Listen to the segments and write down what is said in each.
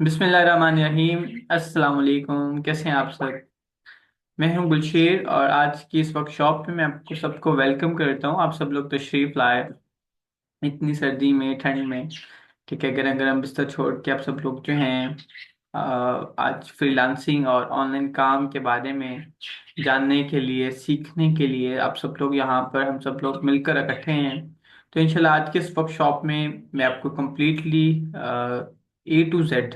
बिस्मिल्लाहिर्रहमानिर्रहीम। अस्सलाम वालेकुम। कैसे हैं आप सब? मैं हूं गुलशेर और आज की इस वर्कशॉप में मैं आपको सबको वेलकम करता हूं। आप सब लोग तशरीफ लाए इतनी सर्दी में, ठंड में। ठीक है, गरम गरम बिस्तर छोड़ के आप सब लोग जो हैं आज फ्रीलांसिंग और ऑनलाइन काम के बारे में जानने के लिए, सीखने के लिए आप सब लोग यहाँ पर, हम सब लोग मिलकर इकट्ठे हैं। तो इंशाल्लाह आज के इस वर्कशॉप में मैं आपको completely A to Z,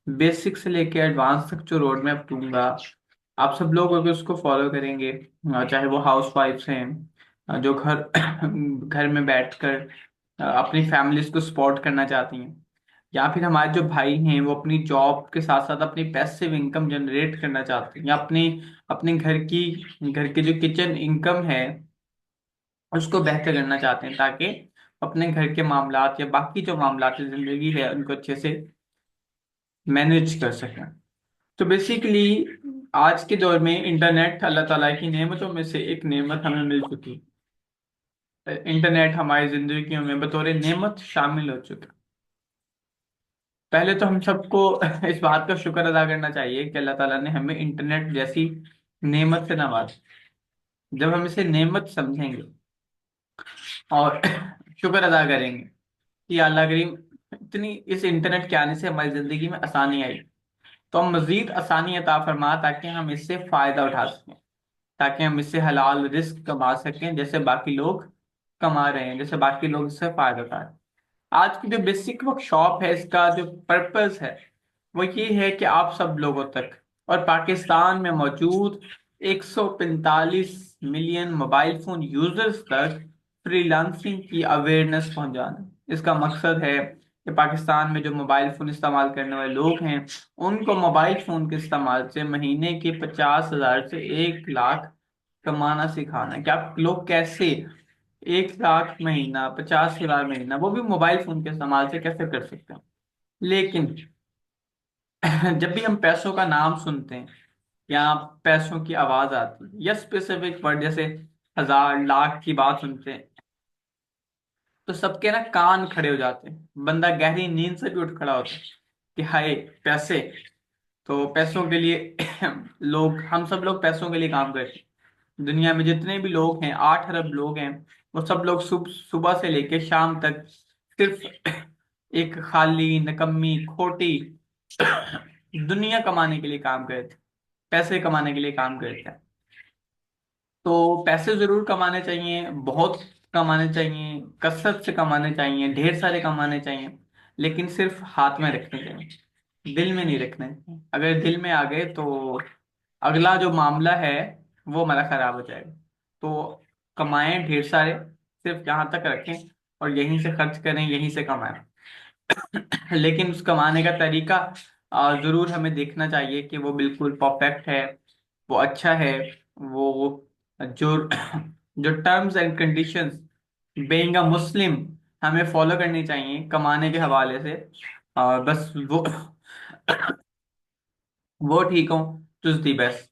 basic से लेके एडवांस तक जो रोड मैप दूंगा, आप सब लोग अगर उसको फॉलो करेंगे, चाहे वो हाउस वाइफ्स हैं, जो घर घर में बैठकर अपनी फैमिलीज को सपोर्ट करना चाहती हैं, या फिर हमारे जो भाई हैं वो अपनी जॉब के साथ साथ अपनी पैसिव इनकम जनरेट करना चाहते हैं, या अपने अपने घर की जो किचन इनकम है उसको बेहतर करना चाहते हैं, ताकि अपने घर के मामलात या बाकी जो मामलात जिंदगी है उनको अच्छे से मैनेज कर सकें। तो बेसिकली आज के दौर में इंटरनेट अल्लाह ताला की नेमतों में से एक नेमत हमें मिल चुकी है। इंटरनेट हमारी जिंदगियों में बतौर नेमत शामिल हो चुका। पहले तो हम सबको इस बात का शुक्र अदा करना चाहिए कि अल्लाह ताला ने हमें इंटरनेट जैसी नेमत से नवाजा। जब हम इसे नेमत समझेंगे और शुक्र अदा करेंगे कि अल्लाह करीम, इतनी इस इंटरनेट के आने से हमारी जिंदगी में आसानी आई, तो हम मजीद आसानी अता फरमा ताकि हम इससे फायदा उठा सकें, ताकि हम इससे हलाल रिस्क कमा सकें जैसे बाकी लोग कमा रहे हैं, जैसे बाकी लोग इससे फायदा उठा रहे हैं। आज की जो बेसिक वर्कशॉप है, इसका जो पर्पस है वो ये है कि आप सब लोगों तक और पाकिस्तान में मौजूद 145 मिलियन मोबाइल फोन यूजर्स तक फ्रीलांसिंग की अवेयरनेस पहुंचाना। इसका मकसद है कि पाकिस्तान में जो मोबाइल फोन इस्तेमाल करने वाले लोग हैं उनको मोबाइल फोन के इस्तेमाल से महीने के 50,000 से 1 लाख कमाना सिखाना है कि आप लोग कैसे 1 लाख महीना, 50,000 महीना, वो भी मोबाइल फोन के इस्तेमाल से कैसे कर सकते हैं। लेकिन जब भी हम पैसों का नाम सुनते हैं या पैसों की आवाज आती है या स्पेसिफिक वर्ड जैसे हजार लाख की बात सुनते हैं, तो सबके ना कान खड़े हो जाते हैं, बंदा गहरी नींद से भी उठ खड़ा होता है कि हाय पैसे। तो पैसों के लिए लोग, हम सब लोग पैसों के लिए काम करते हैं। दुनिया में जितने भी लोग हैं, 8 अरब लोग हैं, वो सब लोग सुबह से लेके शाम तक सिर्फ एक खाली, निकम्मी, खोटी दुनिया कमाने के लिए काम करते हैं, पैसे कमाने के लिए काम करते हैं। तो पैसे जरूर कमाने चाहिए, बहुत कमाने चाहिए, कसरत से कमाने चाहिए, ढेर सारे कमाने चाहिए, लेकिन सिर्फ हाथ में रखने चाहिए, दिल में नहीं रखने चाहिए। अगर दिल में आ गए तो अगला जो मामला है वो हमारा खराब हो जाएगा। तो कमाएं ढेर सारे, सिर्फ यहाँ तक रखें और यहीं से खर्च करें, यहीं से कमाएं। लेकिन उस कमाने का तरीका जरूर हमें देखना चाहिए कि वो बिल्कुल परफेक्ट है, वो अच्छा है, वो जो जो terms and conditions being a Muslim हमें फॉलो करनी चाहिए कमाने के हवाले से। बस वो ठीक हो तो इज दी बेस्ट।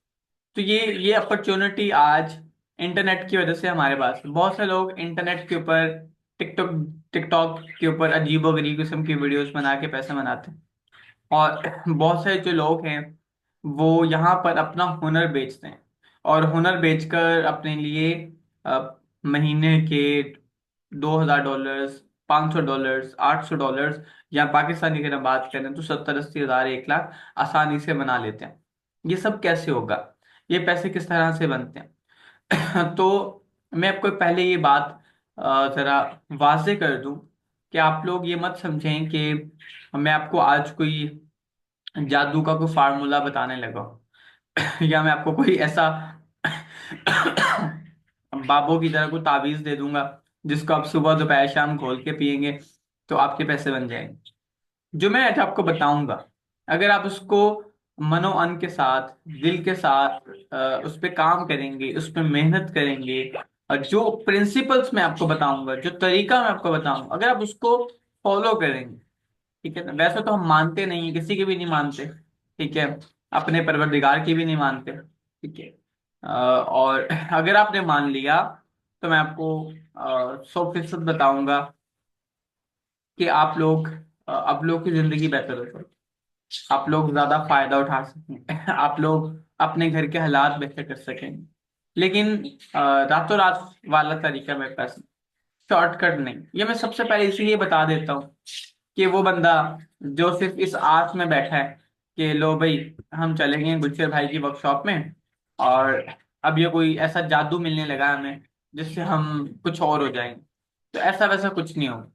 तो ये अपॉर्चुनिटी आज इंटरनेट की वजह से हमारे पास है। बहुत से लोग इंटरनेट के ऊपर, टिकटॉक टिकटॉक के ऊपर अजीबोगरीब किस्म की वीडियोस बना के पैसे बनाते हैं। और बहुत सारे जो लोग हैं वो यहाँ पर अपना हुनर बेचते हैं, और हुनर बेचकर अपने लिए महीने के $2,000, $500, $800, या पाकिस्तानी की अगर हम बात करें तो 70-80 हज़ार, 1 लाख आसानी से बना लेते हैं। ये सब कैसे होगा? ये पैसे किस तरह से बनते हैं? तो मैं आपको पहले ये बात जरा वाजे कर दूं कि आप लोग ये मत समझें कि मैं आपको आज कोई जादू का कोई फार्मूला बताने लगा हूं, या मैं आपको कोई ऐसा बाबों की तरह कोई ताबीज दे दूंगा जिसको आप सुबह दोपहर शाम घोल के पिएंगे तो आपके पैसे बन जाएंगे। जो मैं आज आपको बताऊंगा, अगर आप उसको मनो अन के साथ, दिल के साथ उस पर काम करेंगे, उस पर मेहनत करेंगे, और जो प्रिंसिपल्स मैं आपको बताऊंगा, जो तरीका मैं आपको बताऊंगा, अगर आप उसको फॉलो करेंगे, ठीक है ना? वैसे तो हम मानते नहीं हैं, किसी की भी नहीं मानते, ठीक है, अपने परवरदिगार की भी नहीं मानते, ठीक है। और अगर आपने मान लिया तो मैं आपको 100% बताऊंगा कि आप लोग, आप लोग की जिंदगी बेहतर हो जाएगी। आप लोग ज्यादा फायदा उठा सकें आप लोग अपने घर के हालात बेहतर कर सकें। लेकिन रातों रात वाला तरीका मेरे पास, शॉर्टकट नहीं। ये मैं सबसे पहले इसीलिए बता देता हूँ कि वो बंदा जो सिर्फ इस आस में बैठा है कि लो भाई हम चलेंगे गुलशेर भाई की वर्कशॉप में, और अब ये कोई ऐसा जादू मिलने लगा हमें जिससे हम कुछ और हो जाएंगे, तो ऐसा वैसा कुछ नहीं होगा।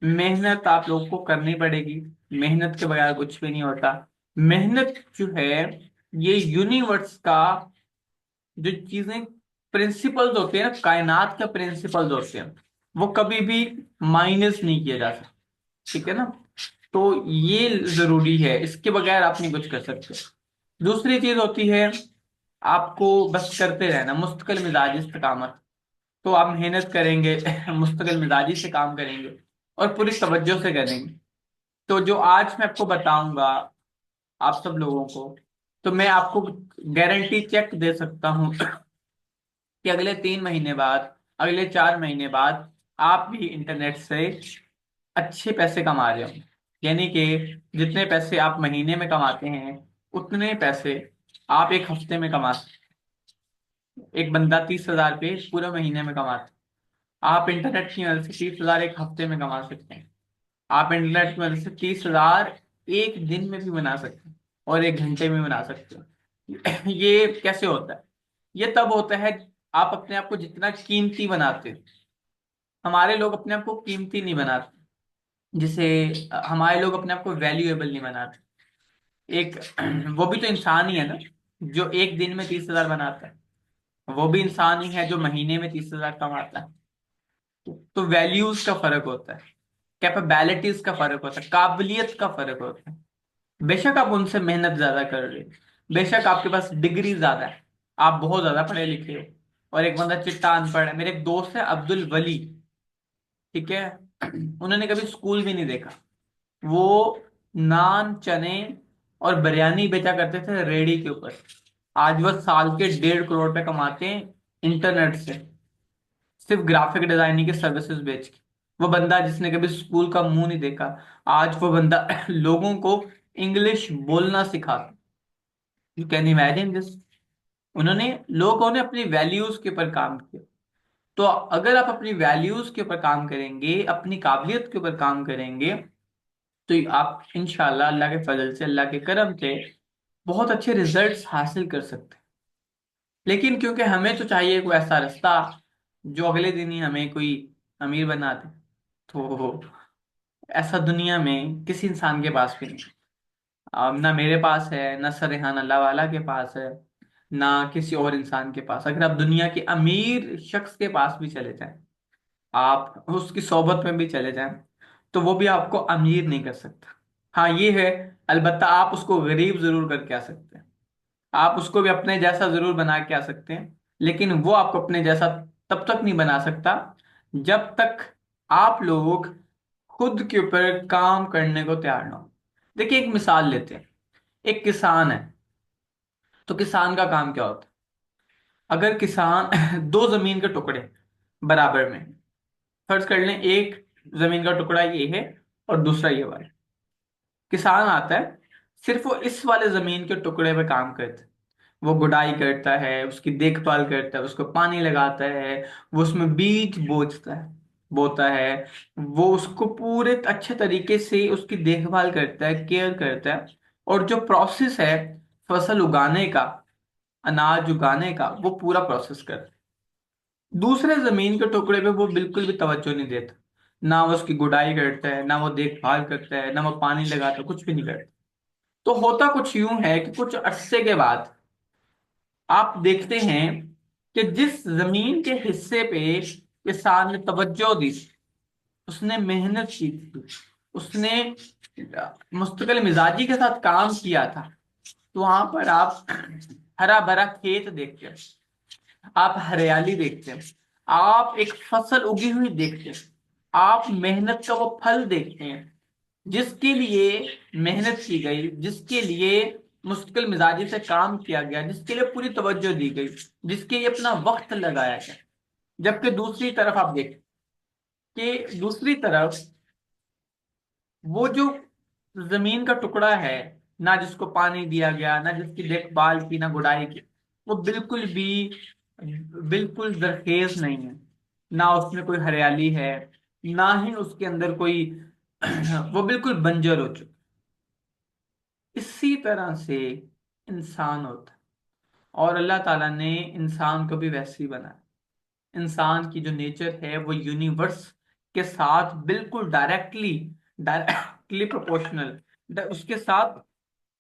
मेहनत आप लोगों को करनी पड़ेगी। मेहनत के बगैर कुछ भी नहीं होता। मेहनत जो है, ये यूनिवर्स का जो चीजें, प्रिंसिपल्स होते हैं ना, कायनात के प्रिंसिपल्स होते हैं, वो कभी भी माइनस नहीं किया जा सकता। ठीक है ना? तो ये जरूरी है, इसके बगैर आप नहीं कुछ कर सकते। दूसरी चीज होती है, आपको बस करते रहना, मुस्तकिल मिजाजी इस्तेकामत। तो आप मेहनत करेंगे मुस्तकिल मिजाजी से काम करेंगे और पूरी तवज्जो से करेंगे, तो जो आज मैं आपको बताऊंगा आप सब लोगों को, तो मैं आपको गारंटी चेक दे सकता हूँ कि अगले 3 महीने बाद, अगले 4 महीने बाद आप भी इंटरनेट से अच्छे पैसे कमा रहे हो। यानी कि जितने पैसे आप महीने में कमाते हैं, उतने पैसे आप एक हफ्ते में कमा सकते हैं। एक बंदा 30,000 पे पूरे महीने में कमाता है, आप इंटरनेट की मदद से 30,000 एक हफ्ते में कमा सकते हैं। आप इंटरनेट की मदद से 30,000 एक दिन में भी बना सकते हैं और एक घंटे में बना सकते हैं। ये कैसे होता है? ये तब होता है आप अपने आप को जितना कीमती बनाते हैं। हमारे लोग अपने आप को कीमती नहीं बनाते, जिसे हमारे लोग अपने आप को वैल्यूएबल नहीं बनाते। एक वो भी तो इंसान ही है ना, जो एक दिन में 30,000 बनाता है। वो भी इंसान ही है जो महीने में 30,000 कमाता है। तो वैल्यूज का फर्क होता है, कैपेबिलिटीज का फर्क होता है, काबिलियत का फर्क होता है। बेशक आप उनसे मेहनत ज्यादा कर रहे हो, बेशक आपके पास डिग्री ज्यादा है, आप बहुत ज्यादा पढ़े लिखे हो, और एक बंदा चिट्टा अनपढ़ है। मेरे एक दोस्त है अब्दुल वली, ठीक है, उन्होंने कभी स्कूल भी नहीं देखा। वो नान, चने और बिरयानी बेचा करते थे रेडी के ऊपर। आज वह साल के 1.5 करोड़ रुपए कमाते हैं इंटरनेट से, सिर्फ ग्राफिक डिजाइनिंग के सर्विसेज बेच के। वो बंदा जिसने कभी स्कूल का मुंह नहीं देखा, आज वो बंदा लोगों को इंग्लिश बोलना सिखाता। You can imagine this. उन्होंने, लोगों ने अपनी वैल्यूज के ऊपर काम किया। तो अगर आप अपनी वैल्यूज के ऊपर काम करेंगे, अपनी काबिलियत के ऊपर काम करेंगे, तो आप इंशाल्लाह अल्लाह के फजल से, अल्लाह के करम से बहुत अच्छे रिजल्ट्स हासिल कर सकते हैं। लेकिन क्योंकि हमें तो चाहिए कोई ऐसा रास्ता जो अगले दिन ही हमें कोई अमीर बना दे, तो ऐसा दुनिया में किसी इंसान के पास भी नहीं। अब ना मेरे पास है, ना सरेहान अल्लाह वाला के पास है, ना किसी और इंसान के पास। अगर आप दुनिया के अमीर शख्स के पास भी चले जाएं, आप उसकी सोबत में भी चले जाएं, तो वो भी आपको अमीर नहीं कर सकता। हाँ ये है, अलबत्ता आप उसको गरीब जरूर करके आ सकते हैं, आप उसको भी अपने जैसा जरूर बना के आ सकते हैं, लेकिन वो आपको अपने जैसा तब तक नहीं बना सकता जब तक आप लोग खुद के ऊपर काम करने को तैयार ना हो। देखिए एक मिसाल लेते हैं, एक किसान है, तो किसान का काम क्या होता है? अगर किसान दो जमीन के टुकड़े बराबर में, फर्ज कर लें एक जमीन का टुकड़ा ये है और दूसरा ये वाला, किसान आता है, सिर्फ वो इस वाले जमीन के टुकड़े पे काम करता है। वो गुडाई करता है, उसकी देखभाल करता है, उसको पानी लगाता है, वो उसमें बीज बोता है, वो उसको पूरे अच्छे तरीके से उसकी देखभाल करता है, केयर करता है। और जो प्रोसेस है फसल उगाने का, अनाज उगाने का, वो पूरा प्रोसेस करता है। दूसरे जमीन के टुकड़े पे वो बिल्कुल भी तवज्जो नहीं देता, ना वो उसकी गुडाई करता है, ना वो देखभाल करता है, ना वो पानी लगाता है, कुछ भी नहीं करता। तो होता कुछ यूं है कि कुछ अरसे के बाद आप देखते हैं कि जिस जमीन के हिस्से पे किसान ने तवज्जो दी, उसने मेहनत की थी, उसने मुस्तकिल मिजाजी के साथ काम किया था, तो वहां पर आप हरा भरा खेत देखते हैं, आप हरियाली देखते हैं, आप एक फसल उगी हुई देखते हैं, आप मेहनत का वो फल देखते हैं, जिसके लिए मेहनत की गई, जिसके लिए मुश्किल मिजाजी से काम किया गया, जिसके लिए पूरी तवज्जो दी गई, जिसके लिए अपना वक्त लगाया गया। जबकि दूसरी तरफ आप देखें कि दूसरी तरफ वो जो जमीन का टुकड़ा है, ना जिसको पानी दिया गया, ना जिसकी देखभाल की, ना गुड़ाई की, वो बिल्कुल जरखेज नहीं है। ना उसमें कोई हरियाली है, ना ही उसके अंदर कोई वो बिल्कुल बंजर हो चुका। इसी तरह से इंसान होता है, और अल्लाह ताला ने इंसान को भी वैसे ही बनाया। इंसान की जो नेचर है वो यूनिवर्स के साथ बिल्कुल डायरेक्टली प्रोपोर्शनल, उसके साथ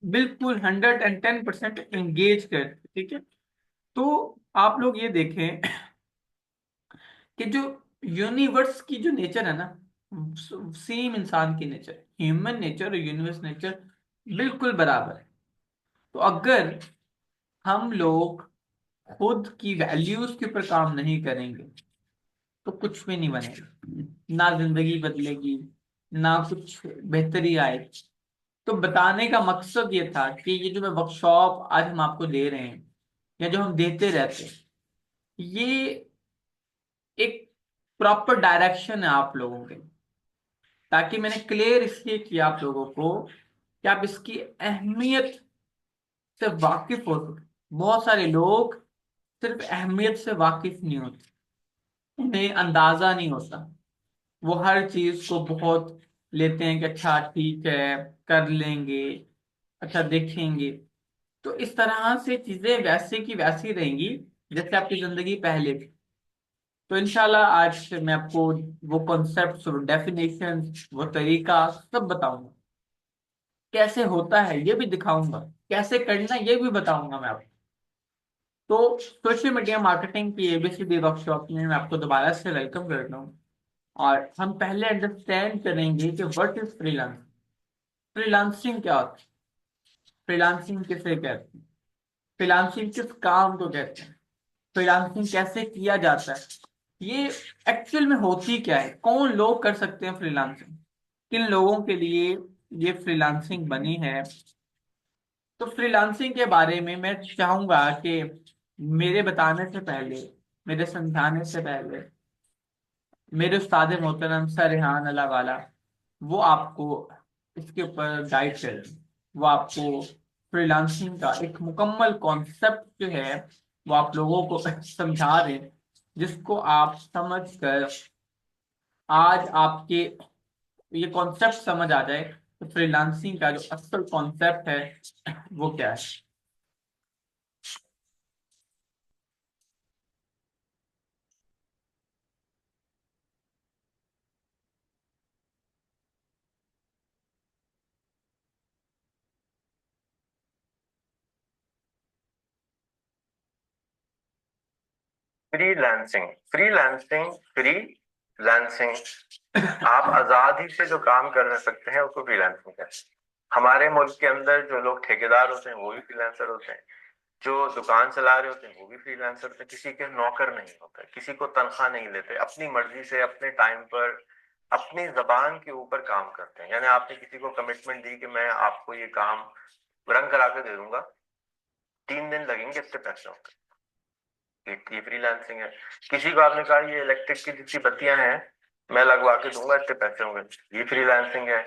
बिल्कुल 110% एंगेज करते, ठीक है। तो आप लोग ये देखें कि जो यूनिवर्स की जो नेचर है ना, सेम इंसान की नेचर, ह्यूमन नेचर और यूनिवर्स नेचर बिल्कुल बराबर है। तो अगर हम लोग खुद की वैल्यूज के ऊपर काम नहीं करेंगे तो कुछ भी नहीं बनेगा, ना जिंदगी बदलेगी, ना कुछ बेहतरी आएगी। तो बताने का मकसद ये था कि ये जो मैं वर्कशॉप आज हम आपको दे रहे हैं, या जो हम देते रहते हैं, ये एक प्रॉपर डायरेक्शन है आप लोगों के, ताकि मैंने क्लियर इसलिए किया आप लोगों को कि आप इसकी अहमियत से वाकिफ हो सके। बहुत सारे लोग सिर्फ अहमियत से वाकिफ नहीं होते, उन्हें अंदाजा नहीं होता। वो हर चीज को बहुत लेते हैं कि अच्छा ठीक है, कर लेंगे, अच्छा देखेंगे। तो इस तरह से चीजें वैसे की वैसी रहेंगी जैसे आपकी जिंदगी पहले थी। तो इंशाल्लाह आज मैं आपको वो कॉन्सेप्ट, वो डेफिनेशन, वो तरीका सब बताऊंगा। कैसे होता है ये भी दिखाऊंगा, कैसे करना ये भी बताऊंगा मैं आपको। तो सोशल मीडिया मार्केटिंग की एबीसीडी वर्कशॉप में मैं आपको दोबारा से वेलकम करता हूँ। और हम पहले अंडरस्टैंड करेंगे कि व्हाट इज फ्रीलांसिंग। फ्रीलांसिंग क्या होता है, फ्रीलांसिंग किसे कहते हैं, फ्रीलांसिंग किस काम को कहते हैं, फ्रीलांसिंग कैसे किया जाता है, ये एक्चुअल में होती क्या है, कौन लोग कर सकते हैं फ्रीलांसिंग, किन लोगों के लिए ये फ्रीलांसिंग बनी है। तो फ्रीलांसिंग के बारे में मैं चाहूंगा कि मेरे बताने से पहले, मेरे समझाने से पहले, मेरे उस्ताद मोहतरम सर रेहान अल्लाह वाला वो आपको इसके ऊपर गाइड कर दें। वो आपको फ्रीलांसिंग का एक मुकम्मल कॉन्सेप्ट जो है वो आप लोगों को समझा रहे हैं, जिसको आप समझ कर आज आपके ये कॉन्सेप्ट समझ आ जाए तो फ्रीलांसिंग का जो असल कॉन्सेप्ट है वो क्या है। फ्रीलांसिंग फ्रीलांसिंग फ्रीलांसिंग आप आजादी से जो काम कर सकते हैं उसको फ्रीलांसिंग कहते हैं। हमारे मुल्क के अंदर जो लोग ठेकेदार होते हैं वो भी फ्रीलांसर होते हैं, जो दुकान चला रहे होते हैं वो भी फ्रीलांसर होते हैं। किसी के नौकर नहीं होते, किसी को तनख्वाह नहीं लेते, अपनी मर्जी से अपने टाइम पर अपनी जबान के ऊपर काम करते हैं। यानी आपने किसी को कमिटमेंट दी कि मैं आपको ये काम रंग करा के दे दूंगा, 3 दिन लगेंगे, इतने पैसे होंगे, ये फ्रीलांसिंग है। किसी को आपने कहा ये इलेक्ट्रिक की जितनी बत्तियां हैं मैं लगवा के दूंगा, इतने पैसे होंगे, ये फ्रीलांसिंग है।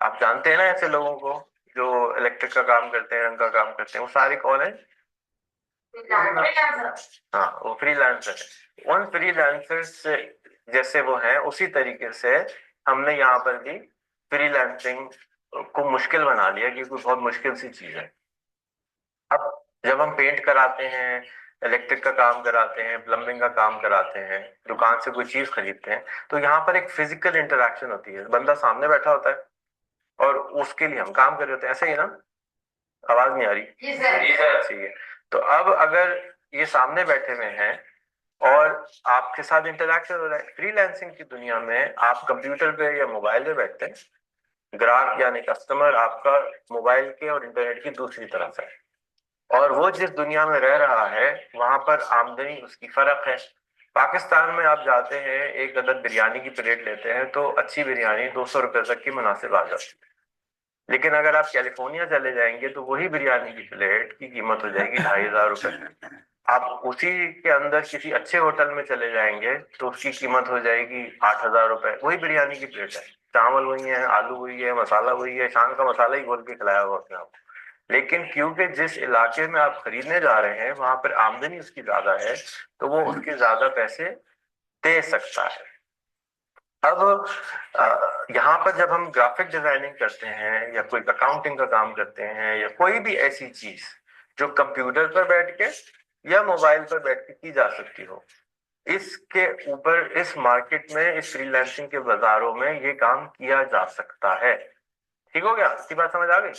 आप जानते हैं ना ऐसे लोगों को जो इलेक्ट्रिक का काम करते हैं, रंग का काम करते हैं, वो सारे कौन है? हाँ, वो फ्रीलांसर है। उन फ्रीलांसर से जैसे वो हैं उसी तरीके से हमने यहाँ पर भी फ्रीलांसिंग को मुश्किल बना लिया, क्योंकि बहुत मुश्किल सी चीज है। अब जब हम पेंट कराते हैं, इलेक्ट्रिक का काम कराते हैं, प्लम्बिंग का काम कराते हैं, दुकान से कोई चीज खरीदते हैं, तो यहाँ पर एक फिजिकल इंटरेक्शन होती है, बंदा सामने बैठा होता है और उसके लिए हम काम कर रहे होते हैं। ऐसे ही ना? आवाज नहीं आ रही? जी सर। ठीक है। तो अब अगर ये सामने बैठे हुए हैं और आपके साथ इंटरेक्शन हो रहा है, फ्रीलांसिंग की दुनिया में आप कंप्यूटर पे या मोबाइल पे बैठते हैं, ग्राहक यानी कस्टमर आपका मोबाइल के और इंटरनेट की दूसरी तरफ है, और वो जिस दुनिया में रह रहा है वहां पर आमदनी उसकी फर्क है। पाकिस्तान में आप जाते हैं, एक अदद बिरयानी की प्लेट लेते हैं तो अच्छी बिरयानी 200 रुपए तक की मुनासिब आ जाती है। लेकिन अगर आप कैलिफोर्निया चले जाएंगे तो वही बिरयानी की प्लेट की कीमत हो जाएगी 2,500 रुपए। आप उसी के अंदर किसी अच्छे होटल में चले जाएंगे तो उसकी कीमत हो जाएगी 8,000 रुपए। वही बिरयानी की प्लेट है, चावल वही है, आलू वही है, मसाला वही है, शान का मसाला ही घोल के खिलाया हुआ अपने आप। लेकिन क्योंकि जिस इलाके में आप खरीदने जा रहे हैं वहां पर आमदनी उसकी ज्यादा है, तो वो उसके ज्यादा पैसे दे सकता है। अब यहाँ पर जब हम ग्राफिक डिजाइनिंग करते हैं या कोई अकाउंटिंग का काम करते हैं या कोई भी ऐसी चीज जो कंप्यूटर पर बैठ के या मोबाइल पर बैठ के की जा सकती हो, इसके ऊपर इस मार्केट में, इस फ्रीलांसिंग के बाजारों में ये काम किया जा सकता है। ठीक हो गया? इसकी बात समझ आ गई?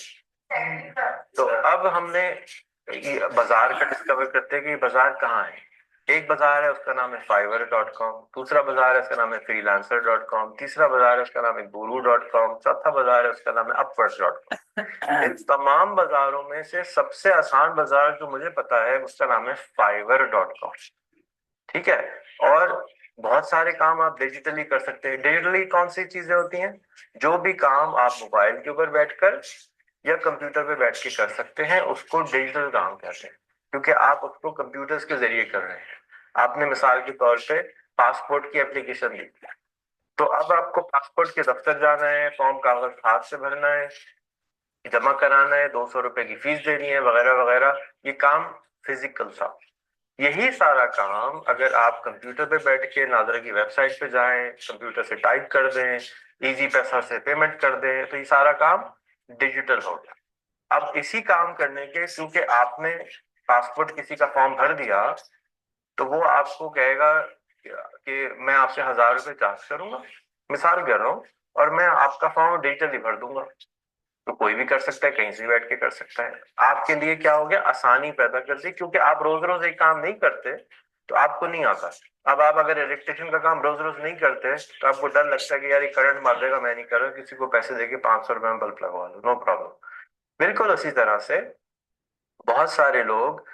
तो अब हमने ये बाजार का डिस्कवर करते हैं कि बाजार कहाँ है। एक बाजार है, उसका नाम है fiverr.com, दूसरा बाजार है उसका नाम है freelancer.com, तीसरा बाजार है उसका नाम है guru.com, चौथा बाजार है उसका नाम है upwork.com। इन तमाम बाजारों में से सबसे आसान बाजार जो मुझे पता है उसका नाम है fiverr.com। ठीक है? और बहुत सारे काम आप डिजिटली कर सकते हैं। डिजिटली कौन सी चीजें होती हैं? जो भी काम आप मोबाइल के ऊपर बैठकर या कंप्यूटर पे बैठ के कर सकते हैं उसको डिजिटल काम कहते हैं, क्योंकि आप उसको कंप्यूटर्स के जरिए कर रहे हैं। आपने मिसाल के तौर पे पासपोर्ट की एप्लीकेशन दी, तो अब आपको पासपोर्ट के दफ्तर जाना है, फॉर्म कागज हाथ से भरना है, जमा कराना है, 200 रुपए की फीस देनी है, वगैरह वगैरह। ये काम फिजिकल था। यही सारा काम अगर आप कंप्यूटर पे बैठ के नादरा की वेबसाइट पे जाएं, कंप्यूटर से टाइप कर दें, इजी पैसा से पेमेंट कर दें, तो ये सारा काम डिजिटल हो गया। अब इसी काम करने के, क्योंकि आपने पासपोर्ट किसी का फॉर्म भर दिया, तो वो आपको कहेगा कि मैं आपसे 1000 रुपए चार्ज करूंगा, मिसाल कर रहा हूँ, और मैं आपका फॉर्म डिजिटली भर दूंगा। तो कोई भी कर सकता है, कहीं से बैठ के कर सकता है। आपके लिए क्या हो गया? आसानी पैदा कर दी, क्योंकि आप रोज रोज एक काम नहीं करते तो आपको नहीं आता। अब आप अगर इलेक्ट्रिशियन का काम रोज रोज नहीं करते तो आपको डर लगता है कि यार ये करंट मार देगा, मैं नहीं कर रहा, किसी को पैसे देके 500 रुपए में बल्ब लगवा लो, नो प्रॉब्लम। बिल्कुल उसी तरह से बहुत सारे लोग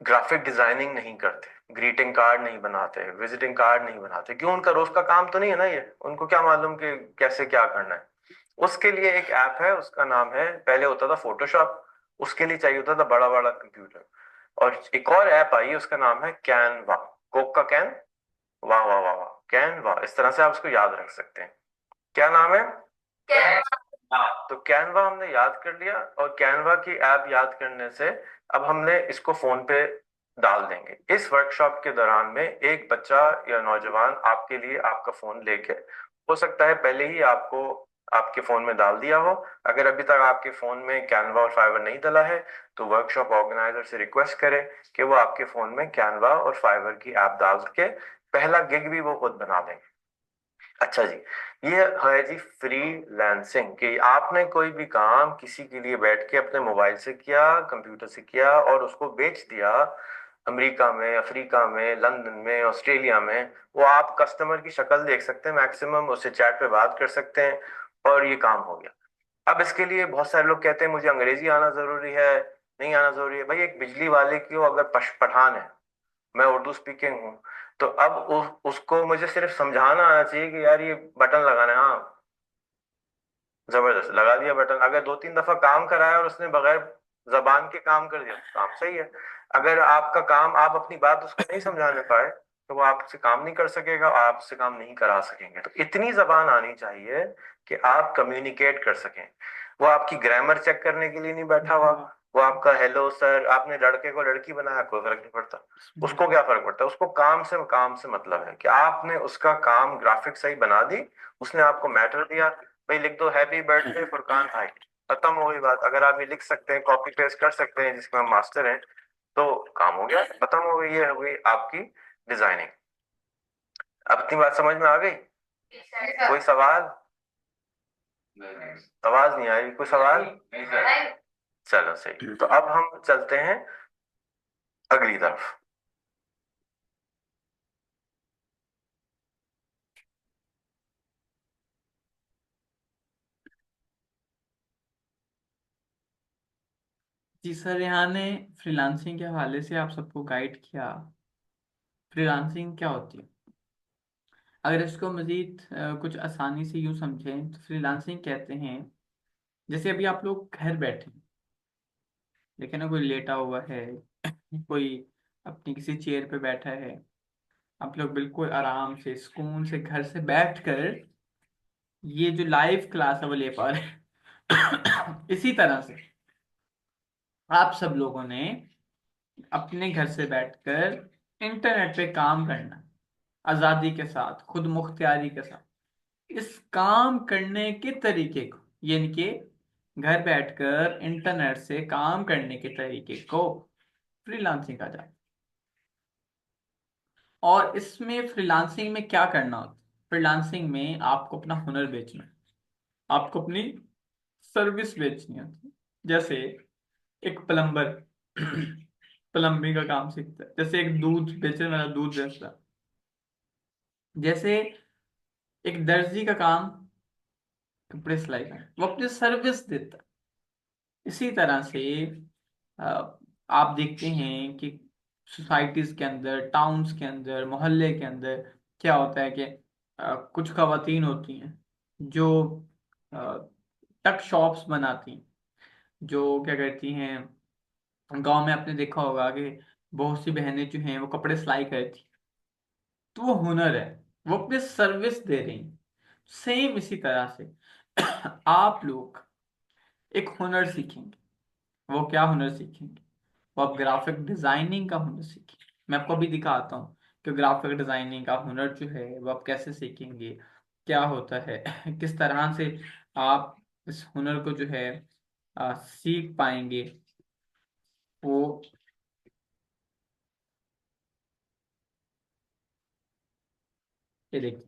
ग्राफिक डिजाइनिंग नहीं करते, ग्रीटिंग कार्ड नहीं बनाते, विजिटिंग कार्ड नहीं बनाते। क्यों? उनका रोज का काम तो नहीं है ना ये, उनको क्या मालूम कि कैसे क्या करना है। उसके लिए एक ऐप है, उसका नाम है, पहले होता था फोटोशॉप, उसके लिए चाहिए होता था बड़ा बड़ा कंप्यूटर। और एक और ऐप आई, उसका नाम है कैनवा, कोक का कैन, वाह वाह वाह वाह, कैनवा। इस तरह से आप उसको याद रख सकते हैं। क्या नाम है? हाँ, तो कैनवा हमने याद कर लिया, और कैनवा की ऐप याद करने से अब हमने इसको फोन पे डाल देंगे। इस वर्कशॉप के दौरान में एक बच्चा या नौजवान आपके लिए आपका फोन लेके, हो सकता है पहले ही आपको आपके फोन में डाल दिया हो। अगर अभी तक आपके फोन में कैनवा और फाइवर नहीं डला है, तो वर्कशॉप ऑर्गेनाइजर से रिक्वेस्ट करें कि वो आपके फोन में कैनवा और फाइवर की ऐप डाल के पहला गिग भी वो खुद बना देंगे। अच्छा जी, ये है जी फ्रीलांसिंग, कि आपने कोई भी काम किसी के लिए बैठ के अपने मोबाइल से किया, कंप्यूटर से किया और उसको बेच दिया। अमेरिका में, अफ्रीका में, लंदन में, ऑस्ट्रेलिया में, वो आप कस्टमर की शक्ल देख सकते हैं, मैक्सिमम उससे चैट पे बात कर सकते हैं, और ये काम हो गया। अब इसके लिए बहुत सारे लोग कहते हैं मुझे अंग्रेजी आना जरूरी है, नहीं आना जरूरी है। भाई एक बिजली वाले की अगर पठान है, मैं उर्दू स्पीकिंग हूँ, तो अब उसको मुझे सिर्फ समझाना आना चाहिए कि यार ये बटन लगाना है, हाँ, जबरदस्त लगा दिया बटन। अगर 2-3 दफा काम कराया और उसने बगैर जबान के काम कर दिया, तो काम सही है। अगर आपका काम, आप अपनी बात उसको नहीं समझाने पाए, तो वो आपसे काम नहीं कर सकेगा, आपसे काम नहीं करा सकेंगे। तो इतनी जबान आनी चाहिए कि आप कम्युनिकेट कर सकें। वो आपकी ग्रामर चेक करने के लिए नहीं बैठा हुआ, वो आपका हेलो सर, आपने लड़के को लड़की बनाया, कोई फर्क नहीं पड़ता। उसको क्या फर्क पड़ता है? उसको काम से मतलब है कि आपने उसका काम ग्राफिक सही बना दी, उसने आपको मैटर दिया, भाई लिख दो हैप्पी बर्थडे फुरकान भाई, खत्म हो गई बात। अगर आप ये लिख सकते हैं, कॉपी पेस्ट कर सकते हैं, जिसमें हम मास्टर हैं, तो काम हो गया, खत्म हो गई। ये हो गई आपकी डिजाइनिंग। अब इतनी बात समझ में आ गई? कोई सवाल? आवाज नहीं आई, कोई सवाल? चलो सही, तो अब हम चलते हैं अगली तरफ। जी सर, यहाँ ने फ्रीलांसिंग के हवाले से आप सबको गाइड किया। फ्रीलांसिंग क्या होती है? अगर इसको मज़ीद कुछ आसानी से यूँ समझें तो फ्रीलांसिंग कहते हैं, जैसे अभी आप लोग घर बैठे हैं, लेकिन ना कोई लेटा हुआ है, कोई अपनी किसी चेयर पे बैठा है, आप लोग बिल्कुल आराम से सुकून से घर से बैठकर ये जो लाइव क्लास है वो ले पा रहे हैं। इसी तरह से आप सब लोगों ने अपने घर से बैठकर इंटरनेट पे काम करना, आजादी के साथ, खुद मुख्तियारी के साथ। इस काम करने के तरीके को, यानी कि घर बैठकर इंटरनेट से काम करने के तरीके को फ्रीलांसिंग कहा जाता है। और इसमें फ्रीलांसिंग में क्या करना होता है? फ्रीलांसिंग में आपको अपना हुनर बेचना है, आपको अपनी सर्विस बेचनी होती है। जैसे एक प्लम्बर प्लम्बिंग का काम सीखता है, जैसे एक दूध बेचने वाला दूध बेचता है, जैसे एक दर्जी का काम कपड़े सिलाई का है, वो अपनी सर्विस देता है। इसी तरह से अ, आप देखते हैं कि सोसाइटीज के अंदर, टाउन्स के अंदर, मोहल्ले के अंदर क्या होता है कि कुछ खवातीन होती हैं जो टक शॉप्स बनाती हैं, जो क्या करती हैं, गांव में आपने देखा होगा कि बहुत सी बहनें जो हैं वो कपड़े सिलाई करती हैं। तो वो हुनर है, वो अपनी सर्विस दे रही हैं। सेम इसी तरह से आप लोग एक हुनर सीखेंगे। वो क्या हुनर सीखेंगे? वो आप ग्राफिक डिजाइनिंग का हुनर सीखेंगे। मैं आपको अभी दिखाता हूँ कि ग्राफिक डिजाइनिंग का हुनर जो है वो आप कैसे सीखेंगे, क्या होता है किस तरह से आप इस हुनर को जो है सीख पाएंगे। वो ये देखिए,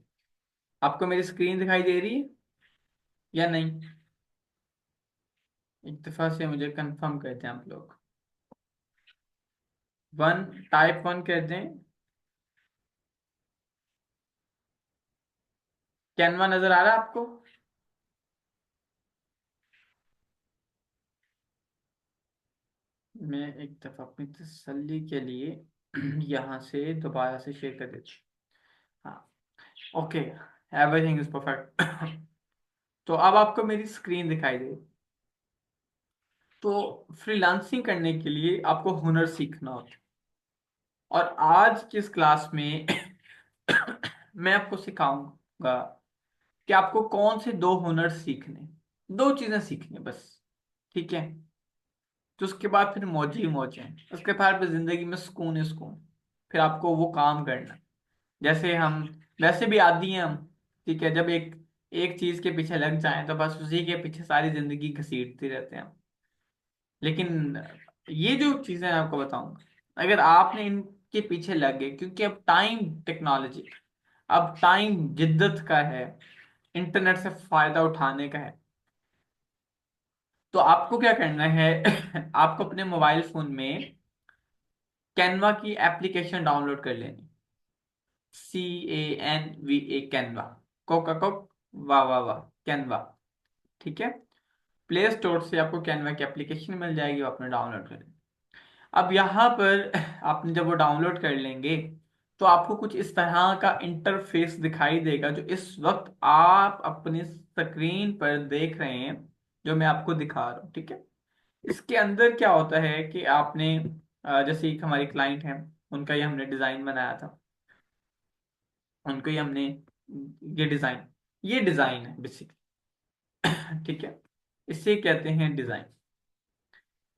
आपको मेरी स्क्रीन दिखाई दे रही है या नहीं? एक दफा से मुझे कंफर्म कर दें आप लोग। वन, टाइप वन कर दें। कैनवा नजर आ रहा है आपको? मैं एक दफा अपनी तसल्ली के लिए यहाँ से दोबारा से शेयर कर देती हूँ। हाँ, ओके, एवरीथिंग इज परफेक्ट। तो अब आपको मेरी स्क्रीन दिखाई दे। तो फ्रीलांसिंग करने के लिए आपको हुनर सीखना होता है। और आज की इस क्लास में मैं आपको सिखाऊंगा कि आपको कौन से दो हुनर सीखने, दो चीजें सीखनी है बस। ठीक है? तो उसके बाद फिर मौज ही मौज है, उसके बाद फिर जिंदगी में सुकून ही सुकून। फिर आपको वो काम करना, जैसे हम वैसे भी आदी हैं हम। ठीक है, जब एक एक चीज के पीछे लग जाएं तो बस उसी के पीछे सारी जिंदगी घसीटते रहते हैं हम। लेकिन ये जो चीजें आपको बताऊंगा, अगर आपने इनके पीछे लग गए, क्योंकि अब टाइम टेक्नोलॉजी, अब टाइम जिद्दत का है, इंटरनेट से फायदा उठाने का है। तो आपको क्या करना है आपको अपने मोबाइल फोन में कैनवा की एप्लीकेशन डाउनलोड कर लेनी। CANVA, कैनवा, कोका कोक, वाह वाह वाह, कैनवा। ठीक है, प्ले स्टोर से आपको कैनवा की एप्लीकेशन मिल जाएगी, वो आपने डाउनलोड कर लेनी। अब यहाँ पर आपने जब वो डाउनलोड कर लेंगे तो आपको कुछ इस तरह का इंटरफेस दिखाई देगा जो इस वक्त आप अपनी स्क्रीन पर देख रहे हैं, जो मैं आपको दिखा रहा हूँ। ठीक है, इसके अंदर क्या होता है कि आपने जैसे एक हमारी क्लाइंट है, उनका ये हमने डिजाइन बनाया था, उनको ही हमने ये डिजाइन है बेसिकली। ठीक है, इसे कहते हैं डिजाइन।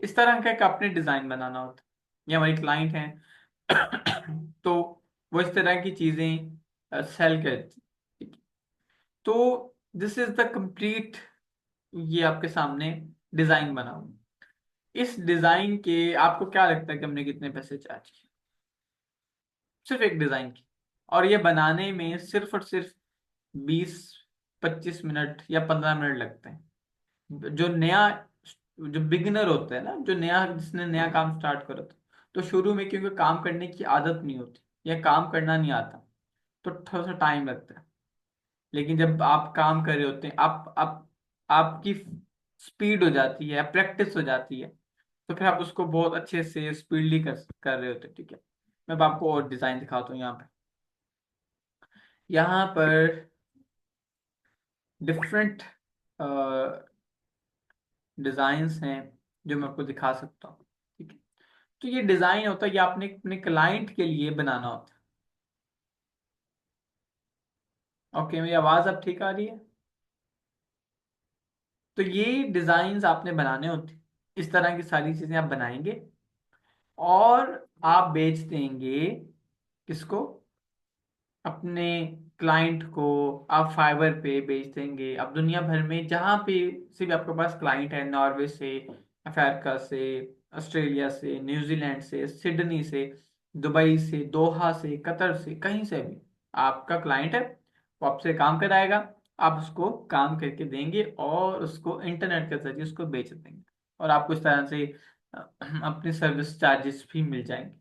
इस तरह का एक अपने डिजाइन बनाना होता है। ये हमारी क्लाइंट है तो वो इस तरह की चीजें सेल करती। ठीक है? तो दिस इज द कंप्लीट, ये आपके सामने डिजाइन बना हुआ। इस डिजाइन के आपको क्या लगता है कि हमने कितने पैसे चार्ज किए सिर्फ एक डिजाइन की? और ये बनाने में सिर्फ और सिर्फ 20-25 मिनट या 15 मिनट लगते हैं। जो नया, जो बिगिनर होता है ना, जो नया, जिसने नया काम स्टार्ट करा था, तो शुरू में क्योंकि काम करने की आदत नहीं होती या काम करना नहीं आता, तो थोड़ा सा टाइम लगता है। लेकिन जब आप काम कर रहे होते हैं, आप आपकी स्पीड हो जाती है, प्रैक्टिस हो जाती है, तो फिर आप उसको बहुत अच्छे से स्पीडली कर रहे होते हैं। ठीक है, मैं अब आपको और डिजाइन दिखाता हूँ। यहाँ पर डिफरेंट डिजाइन्स हैं जो मैं आपको दिखा सकता हूँ। ठीक है, तो ये डिजाइन होता है, ये आपने अपने क्लाइंट के लिए बनाना होता है। ओके, मेरी आवाज अब ठीक आ रही है? तो ये डिजाइन्स आपने बनाने होते हैं। इस तरह की सारी चीजें आप बनाएंगे और आप बेच देंगे किसको, अपने क्लाइंट को। आप फाइवर पे बेच देंगे, आप दुनिया भर में जहाँ पे से भी आपके पास क्लाइंट है, नॉर्वे से, अफ्रीका से, ऑस्ट्रेलिया से, न्यूजीलैंड से, सिडनी से, दुबई से, दोहा से, कतर से, कहीं से भी आपका क्लाइंट है, वो आपसे काम कराएगा। आप उसको काम करके देंगे और उसको इंटरनेट के जरिए उसको बेच देंगे, और आपको इस तरह से अपनी सर्विस चार्जेस भी मिल जाएंगे।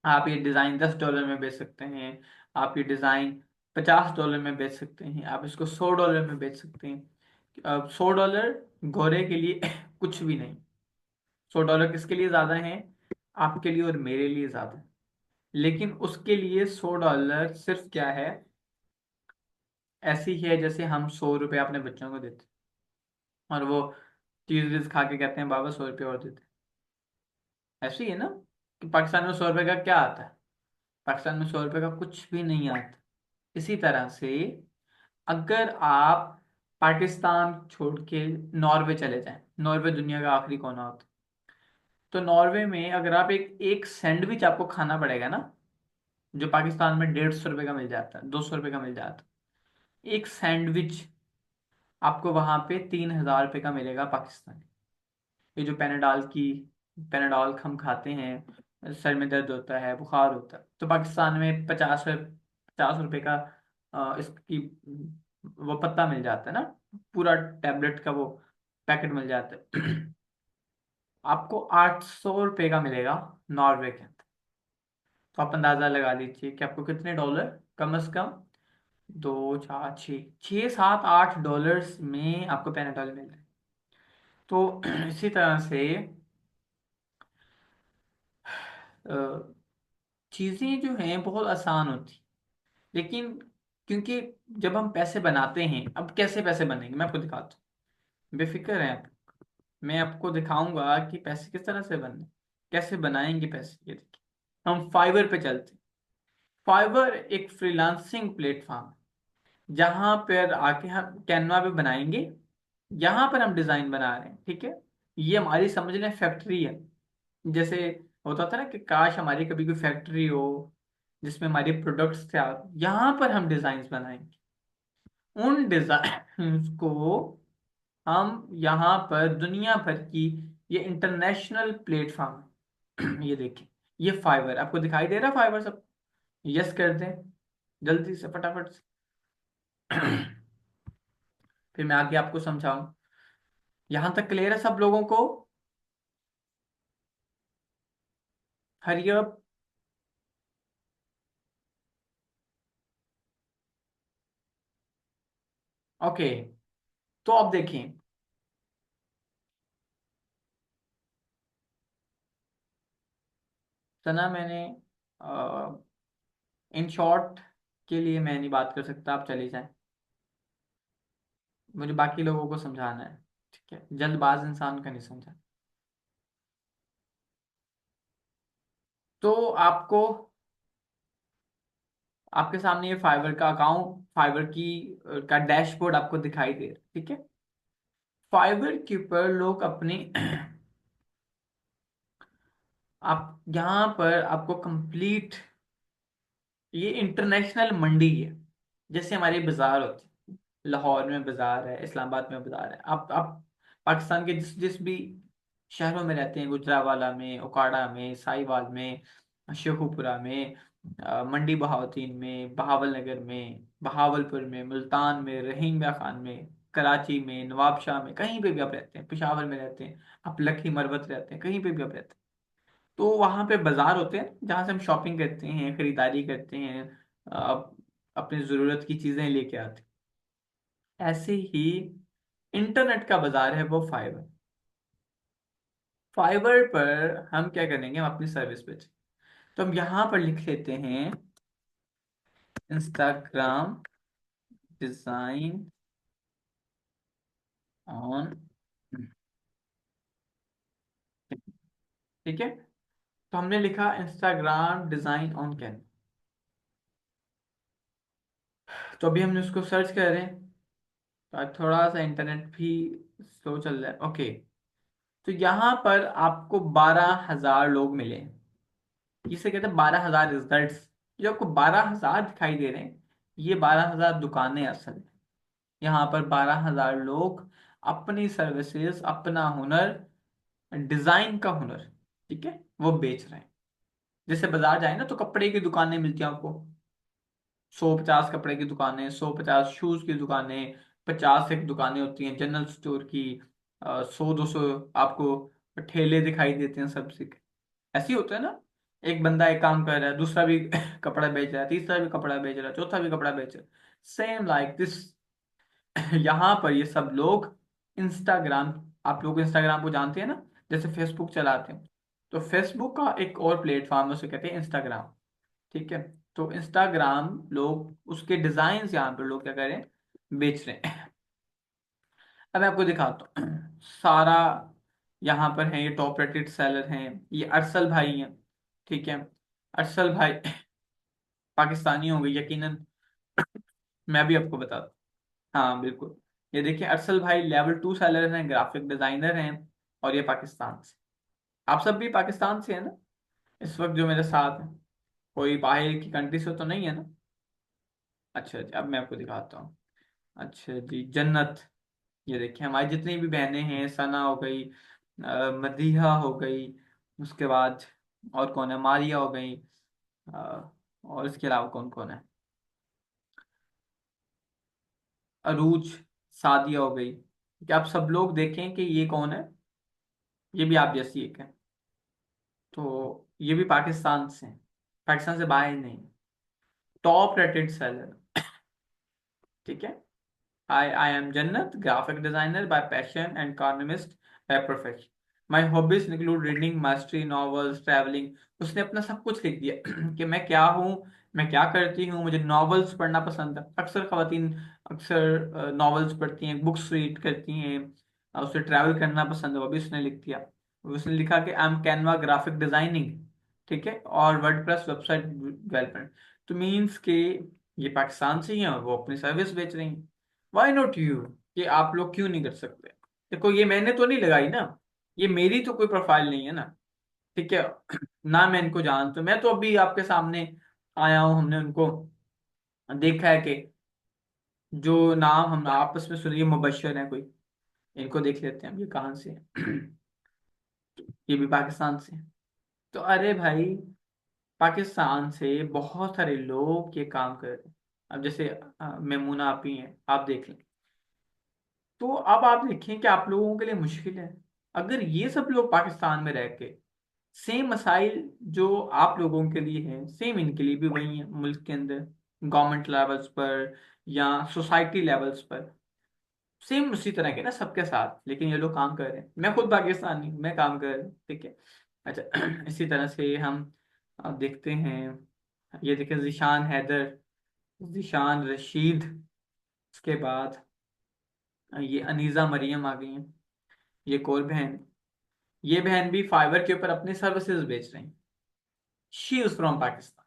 आप ये डिज़ाइन $10 में बेच सकते हैं, आप ये डिज़ाइन $50 में बेच सकते हैं, आप इसको $100 में बेच सकते हैं। अब $100 गोरे के लिए कुछ भी नहीं। $100 किसके लिए ज़्यादा है? आपके लिए और मेरे लिए ज़्यादा है। लेकिन उसके लिए $100 सिर्फ क्या है, ऐसी ही है जैसे हम $100 अपने बच्चों को देते हैं और वो चीज़ वीज़ खा के कहते हैं बाबा $100 और देते हैं। ऐसे ही है ना, कि पाकिस्तान में $100 का क्या आता है? पाकिस्तान में $100 का कुछ भी नहीं आता। इसी तरह से अगर आप पाकिस्तान छोड़ के नॉर्वे चले जाएं, नॉर्वे दुनिया का आखिरी कोना होता है, तो नॉर्वे में अगर आप एक एक सैंडविच आपको खाना पड़ेगा ना, जो पाकिस्तान में $150 का मिल जाता है, $200 का मिल जाता है, एक सैंडविच आपको वहां पे $3000 का मिलेगा पाकिस्तानी। ये जो पेनाडॉल हम खाते हैं, सर में दर्द होता है, बुखार होता है, तो पाकिस्तान में 50 रुपए का इसकी वो पत्ता मिल जाता है ना, पूरा टैबलेट का वो पैकेट मिल जाता है। आपको $800 का मिलेगा नॉर्वे के अंदर। तो आप अंदाजा लगा लीजिए कि आपको कितने डॉलर, कम से कम दो चार छः छः सात $8 में आपको पेनाडॉल मिल रहा है। तो इसी तरह से अ, चीज़ें जो हैं बहुत आसान होती, लेकिन क्योंकि जब हम पैसे बनाते हैं, अब कैसे पैसे बनेंगे मैं आपको दिखाता हूँ, बेफिक्र है आप। मैं आपको दिखाऊंगा कि पैसे किस तरह से बनने, कैसे बनाएंगे पैसे। ये देखिए, हम फाइवर पे चलते हैं। फाइवर एक फ्रीलांसिंग प्लेटफॉर्म है, जहां पर आके हम कैनवा पे बनाएंगे। यहाँ पर हम डिजाइन बना रहे हैं, ठीक है। ये हमारी समझ लें फैक्ट्री है। जैसे होता था ना कि काश हमारी कभी कोई फैक्ट्री हो जिसमें हमारे प्रोडक्ट्स थे, यहाँ पर हम डिजाइन बनाएंगे। उन डिजाइन को हम यहाँ पर दुनिया भर की, ये इंटरनेशनल प्लेटफॉर्म ये देखिए, ये फाइवर आपको दिखाई दे रहा है, फाइवर सब। यस कर दें जल्दी से, फटाफट से। फिर मैं आगे आपको समझाऊं। यहां तक क्लियर है सब लोगों को? Hurry up. ओके, तो अब देखें। सना मैंने इन शॉर्ट के लिए मैं नहीं बात कर सकता, आप चले जाएं। मुझे बाकी लोगों को समझाना है, ठीक है, जल्दबाज इंसान का नहीं समझा। तो आपको, आपके सामने ये फाइवर का अकाउंट, फाइवर की का डैशबोर्ड आपको दिखाई दे रहा है, ठीक है। फाइवर के ऊपर लोग अपने आप यहाँ पर आपको कंप्लीट, ये इंटरनेशनल मंडी है। जैसे हमारे बाजार होते हैं, लाहौर में बाजार है, इस्लामाबाद में बाजार है। आप पाकिस्तान के जिस जिस भी शहरों में रहते हैं, गुजरावाला में, ओकाड़ा में, साहिवाल में, शेखुपुरा में, मंडी बहाउद्दीन में, बहावल नगर में, बहावलपुर में, मुल्तान में, रहीम खान में, कराची में, नवाबशाह में, कहीं पे भी आप रहते हैं, पेशावर में रहते हैं, आप लखी मरवत रहते हैं, कहीं पे भी आप रहते हैं, तो वहां पे बाजार होते हैं जहां से हम शॉपिंग करते हैं, खरीदारी करते हैं, अ, अपनी जरूरत की चीजें लेके आते हैं। ऐसे ही इंटरनेट का बाजार है वो फाइबर। फाइबर पर हम क्या करेंगे, हम अपनी सर्विस बेचें। तो हम यहाँ पर लिख लेते हैं इंस्टाग्राम डिजाइन ऑन, ठीक है। तो हमने लिखा इंस्टाग्राम डिजाइन ऑन कैन। तो अभी हमने उसको सर्च कर रहे हैं, तो आज थोड़ा सा इंटरनेट भी स्लो चल रहा है। ओके, तो यहाँ पर आपको 12,000 लोग मिले। इसे कहते हैं 12,000 रिजल्ट्स। जो आपको 12,000 दिखाई दे रहे हैं, ये 12,000 दुकानें असल में। यहाँ पर 12,000 लोग अपनी सर्विसेज, अपना हुनर, डिजाइन का हुनर, ठीक है, वो बेच रहे हैं। जैसे बाजार जाए ना तो कपड़े की दुकानें मिलती हैं आपको, 150 कपड़े की दुकानें, 150 शूज की दुकानें, 50 एक दुकानें होती हैं जनरल स्टोर की, 100-200 आपको ठेले दिखाई देते हैं सब्जी के। ऐसे ही होता है ना। एक बंदा एक काम कर रहा है, दूसरा भी कपड़ा बेच रहा है, तीसरा भी कपड़ा बेच रहा है, चौथा भी कपड़ा बेच रहा है। Same like this. यहाँ पर ये सब लोग इंस्टाग्राम, आप लोग इंस्टाग्राम को जानते हैं ना, जैसे फेसबुक चलाते हैं, तो फेसबुक का एक और प्लेटफॉर्म है, उसे कहते हैं इंस्टाग्राम। ठीक है। तो इंस्टाग्राम लोग उसके डिजाइन यहाँ पर लोग क्या करें, बेच रहे हैं। अब मैं आपको दिखाता हूँ सारा। यहाँ पर है, ये टॉप रेटेड सेलर हैं, ये अरसल भाई हैं। ठीक है। अरसल भाई पाकिस्तानी होंगे यकीनन। मैं भी आपको बता दूं। हाँ बिल्कुल। ये देखिए, अरसल भाई लेवल 2 सेलर हैं, ग्राफिक डिजाइनर हैं, और ये पाकिस्तान से। आप सब भी पाकिस्तान से है ना, इस वक्त जो मेरे साथ हैं? कोई बाहर की कंट्री से तो नहीं है ना? अच्छा जी, अब मैं आपको दिखाता हूँ। अच्छा जी, जन्नत। ये देखिए, हमारी जितनी भी बहनें हैं, सना हो गई, मदीहा हो गई, उसके बाद और कौन है, मारिया हो गई, और इसके अलावा कौन कौन है, अरूज, सादिया हो गई। क्या आप सब लोग देखें कि ये कौन है? ये भी आप जैसी एक है। तो ये भी पाकिस्तान से हैं, पाकिस्तान से बाहर नहीं। Top rated seller. ठीक है। I am Jannat, graphic designer by passion and cartoonist by profession. My hobbies include reading, mastery, novels, traveling. उसने अपना सब कुछ लिख दिया कि मैं क्या हूँ, मैं क्या करती हूँ। मुझे नॉवेल्स पढ़ना पसंद है। अक्सर खवातीन अक्सर नॉवेल्स पढ़ती हैं, बुक्स रीड करती हैं। उसे ट्रैवल करना पसंद है, वो भी उसने लिख दिया। उसने लिखा कि I am Canva graphic designing, ठीक है, और वर्डप्रेस वेबसाइट डेवलपमेंट। तो मीन्स के ये पाकिस्तान से ही हैं और वो अपनी सर्विस बेच रही हैं। Why not you? कि आप लोग क्यों नहीं कर सकते? देखो, ये मैंने तो नहीं लगाई ना, ये मेरी तो कोई प्रोफाइल नहीं है ना। ठीक है। ना मैं इनको जानता हूं, मैं तो अभी आपके सामने आया हूं। हमने उनको देखा है कि जो नाम हम आपस में सुनिए, मुबशर है कोई, इनको देख लेते हैं हम, ये कहाँ से है। ये भी पाकिस्तान से है। तो अरे भाई, पाकिस्तान से बहुत सारे लोग ये काम कर रहे हैं। अब जैसे मेमूना आप ही हैं, आप देख लें। तो अब आप देखें कि आप लोगों के लिए मुश्किल है। अगर ये सब लोग पाकिस्तान में रह के सेम मसाइल जो आप लोगों के लिए हैं, सेम इनके लिए भी वही है मुल्क के अंदर, गवर्नमेंट लेवल्स पर या सोसाइटी लेवल्स पर, सेम उसी तरह के ना सबके साथ। लेकिन ये लोग काम कर रहे हैं। मैं खुद पाकिस्तानी हूं, मैं काम कर रहा हूँ। ठीक है। अच्छा। इसी तरह से हम देखते हैं। ये देखें, जिशान हैदर, जिशान रशीद, उसके बाद ये अनीजा मरियम आ गई हैं। ये एक और बहन, ये बहन भी फाइवर के ऊपर अपनी सर्विसेज बेच रही हैं। She is from Pakistan.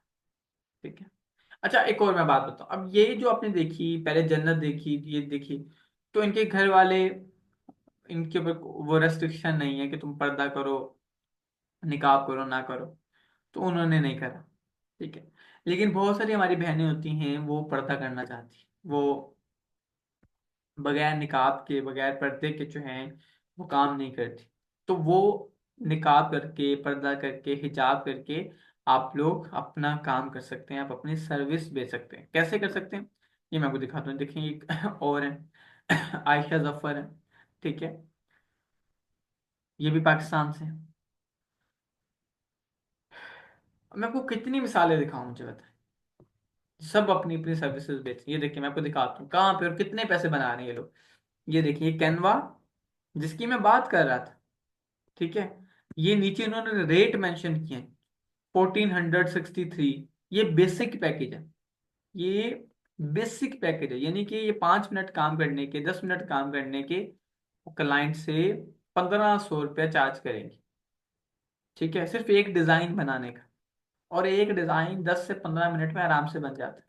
ठीक है। अच्छा, एक और मैं बात बताऊं। अब ये जो आपने देखी, पहले जन्नत देखी, ये देखी, तो इनके घर वाले, इनके ऊपर वो रेस्ट्रिक्शन नहीं है कि तुम पर्दा करो, निकाब करो, ना करो, तो उन्होंने नहीं करा। ठीक है। लेकिन बहुत सारी हमारी बहनें होती हैं, वो पर्दा करना चाहती, वो बगैर निकाब के, बगैर पर्दे के जो हैं, वो काम नहीं करती। तो वो निकाब करके, पर्दा करके, हिजाब करके आप लोग अपना काम कर सकते हैं, आप अपनी सर्विस दे सकते हैं। कैसे कर सकते हैं, ये मैं आपको दिखाता हूँ। देखिए, एक और है, आयशा जफर है। ठीक है। ये भी पाकिस्तान से है। अब मैं आपको कितनी मिसालें दिखाऊं, मुझे बताएं। सब अपनी अपनी सर्विसेज बेचती हैं। ये देखिए, मैं आपको दिखाता हूँ कहाँ पे और कितने पैसे बना रहे हैं ये लोग। ये देखिए, कैनवा, जिसकी मैं बात कर रहा था। ठीक है। ये नीचे इन्होंने रेट मेंशन किए हैं, 1463। ये बेसिक पैकेज है। ये बेसिक पैकेज है, यानी कि ये 5 मिनट काम करने के, 10 मिनट काम करने के क्लाइंट से 1,500 रुपया चार्ज करेंगे। ठीक है, सिर्फ एक डिजाइन बनाने का। और एक डिजाइन 10 से 15 मिनट में आराम से बन जाता है।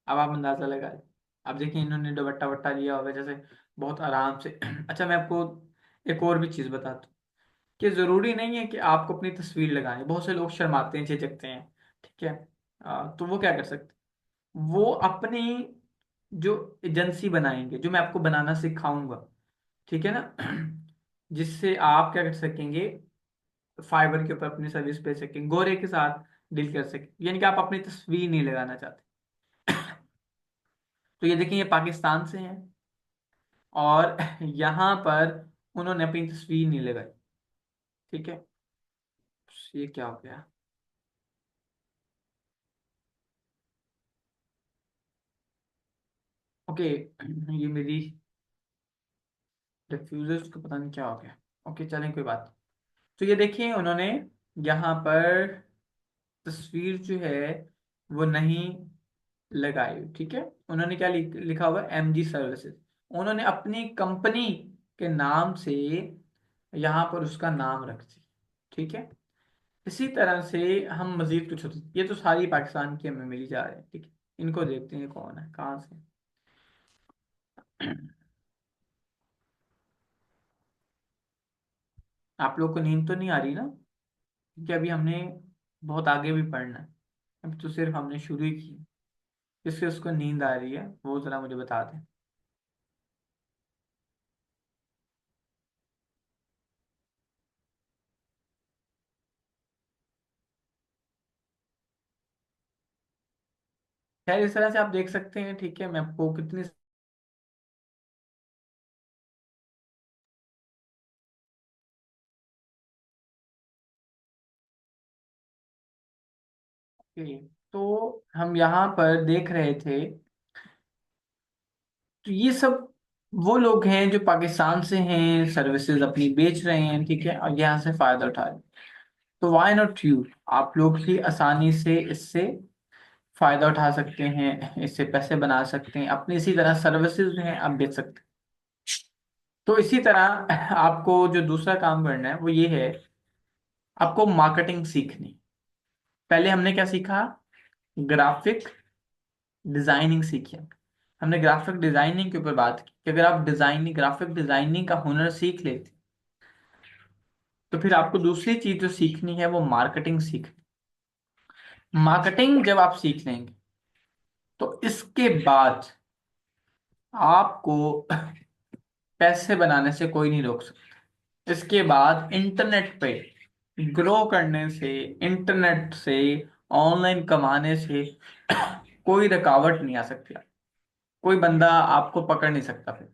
अब आप अंदाजा लगाए। अब देखिए, इन्होंने दुपट्टा वट्टा लिया होगा जैसे, बहुत आराम से। अच्छा, मैं आपको एक और भी चीज बताता हूँ कि जरूरी नहीं है कि आपको अपनी तस्वीर लगानी। बहुत से लोग शर्माते हैं, झिझकते हैं, ठीक है। तो वो क्या कर सकते हैं, वो अपनी जो एजेंसी बनाएंगे, जो मैं आपको बनाना सिखाऊंगा, ठीक है ना, जिससे आप क्या कर सकेंगे, फाइबर के ऊपर अपनी सर्विस बेच सकेंगे, गोरे के साथ डील कर सकें, यानी कि आप अपनी तस्वीर नहीं लगाना चाहते। तो ये देखिए, ये पाकिस्तान से हैं और यहाँ पर उन्होंने अपनी तस्वीर नहीं लगाई, ठीक है। ये क्या हो गया? ओके, ये मेरी डिफ्यूजर्स को पता नहीं क्या हो गया। ओके, चलें, कोई बात नहीं। तो ये देखिए, उन्होंने यहाँ पर तस्वीर जो है वो नहीं लगाई, ठीक है। उन्होंने क्या लिखा हुआ है, एमजी सर्विसेज। उन्होंने अपनी कंपनी के नाम से यहाँ पर उसका नाम रख दी, ठीक है। इसी तरह से हम मजीद कुछ होते, ये तो सारी पाकिस्तान की हमें मिली जा रही है, ठीक है। इनको देखते हैं कौन है, कहाँ से। आप लोग को नींद तो नहीं आ रही ना? क्योंकि अभी हमने बहुत आगे भी पढ़ना है। अभी तो सिर्फ हमने शुरू ही की। जिससे उसको नींद आ रही है वो जरा मुझे बता दें। खैर, इस तरह से आप देख सकते हैं, ठीक है। मैं आपको कितनी तो हम यहाँ पर देख रहे थे, तो ये सब वो लोग हैं जो पाकिस्तान से हैं, सर्विसेज अपनी बेच रहे हैं, ठीक है, और यहाँ से फायदा उठा रहे हैं। तो वाई नॉट यू, आप लोग भी आसानी से इससे फायदा उठा सकते हैं, इससे पैसे बना सकते हैं, अपनी इसी तरह सर्विसेज जो हैं आप बेच सकते हैं। तो इसी तरह आपको जो दूसरा काम करना है वो ये है, आपको मार्केटिंग सीखनी। पहले हमने क्या सीखा, ग्राफिक डिजाइनिंग सीखी। हमने ग्राफिक डिजाइनिंग के ऊपर बात की कि अगर आप डिजाइनिंग, ग्राफिक डिजाइनिंग का हुनर सीख लेते, तो फिर आपको दूसरी चीज जो सीखनी है वो मार्केटिंग सीखनी। मार्केटिंग जब आप सीख लेंगे तो इसके बाद आपको पैसे बनाने से कोई नहीं रोक सकता। इसके बाद इंटरनेट पे ग्रो करने से, इंटरनेट से ऑनलाइन कमाने से कोई रुकावट नहीं आ सकती। कोई बंदा आपको पकड़ नहीं सकता फिर,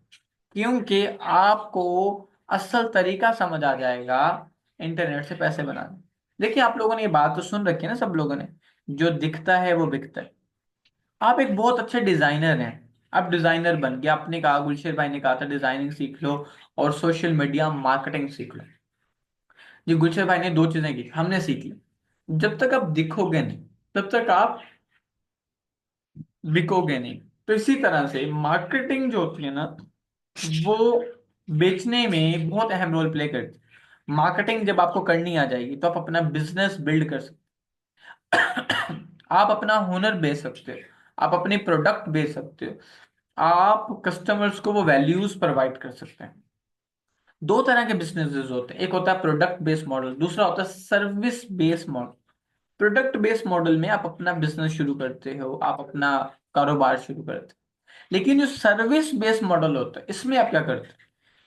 क्योंकि आपको असल तरीका समझ आ जाएगा इंटरनेट से पैसे बनाने। देखिए, आप लोगों ने ये बात तो सुन रखी है ना, सब लोगों ने, जो दिखता है वो बिकता है। आप एक बहुत अच्छे डिजाइनर हैं, आप डिजाइनर बन गया, आपने कहा, गुलशेर भाई ने कहा था डिजाइनिंग सीख लो और सोशल मीडिया मार्केटिंग सीख लो। ये गुलशेर भाई ने दो चीजें की, हमने सीख ली। जब तक आप दिखोगे नहीं, तब तक आप बिकोगे नहीं। तो इसी तरह से मार्केटिंग जो होती है ना, वो बेचने में बहुत अहम रोल प्ले करती है। मार्केटिंग जब आपको करनी आ जाएगी तो आप अपना बिजनेस बिल्ड कर सकते हो, आप अपना हुनर बेच सकते हो, आप अपनी प्रोडक्ट बेच सकते हो, आप कस्टमर्स को वो वैल्यूज प्रोवाइड कर सकते हैं। दो तरह के बिजनेसेस होते हैं, एक होता है प्रोडक्ट बेस्ड मॉडल, दूसरा होता है service based model. Product based model में आप अपना बिजनेस शुरू करते हो, आप अपना कारोबार शुरू करते हो। लेकिन जो सर्विस बेस्ड मॉडल होता है, इसमें आप क्या करते हो,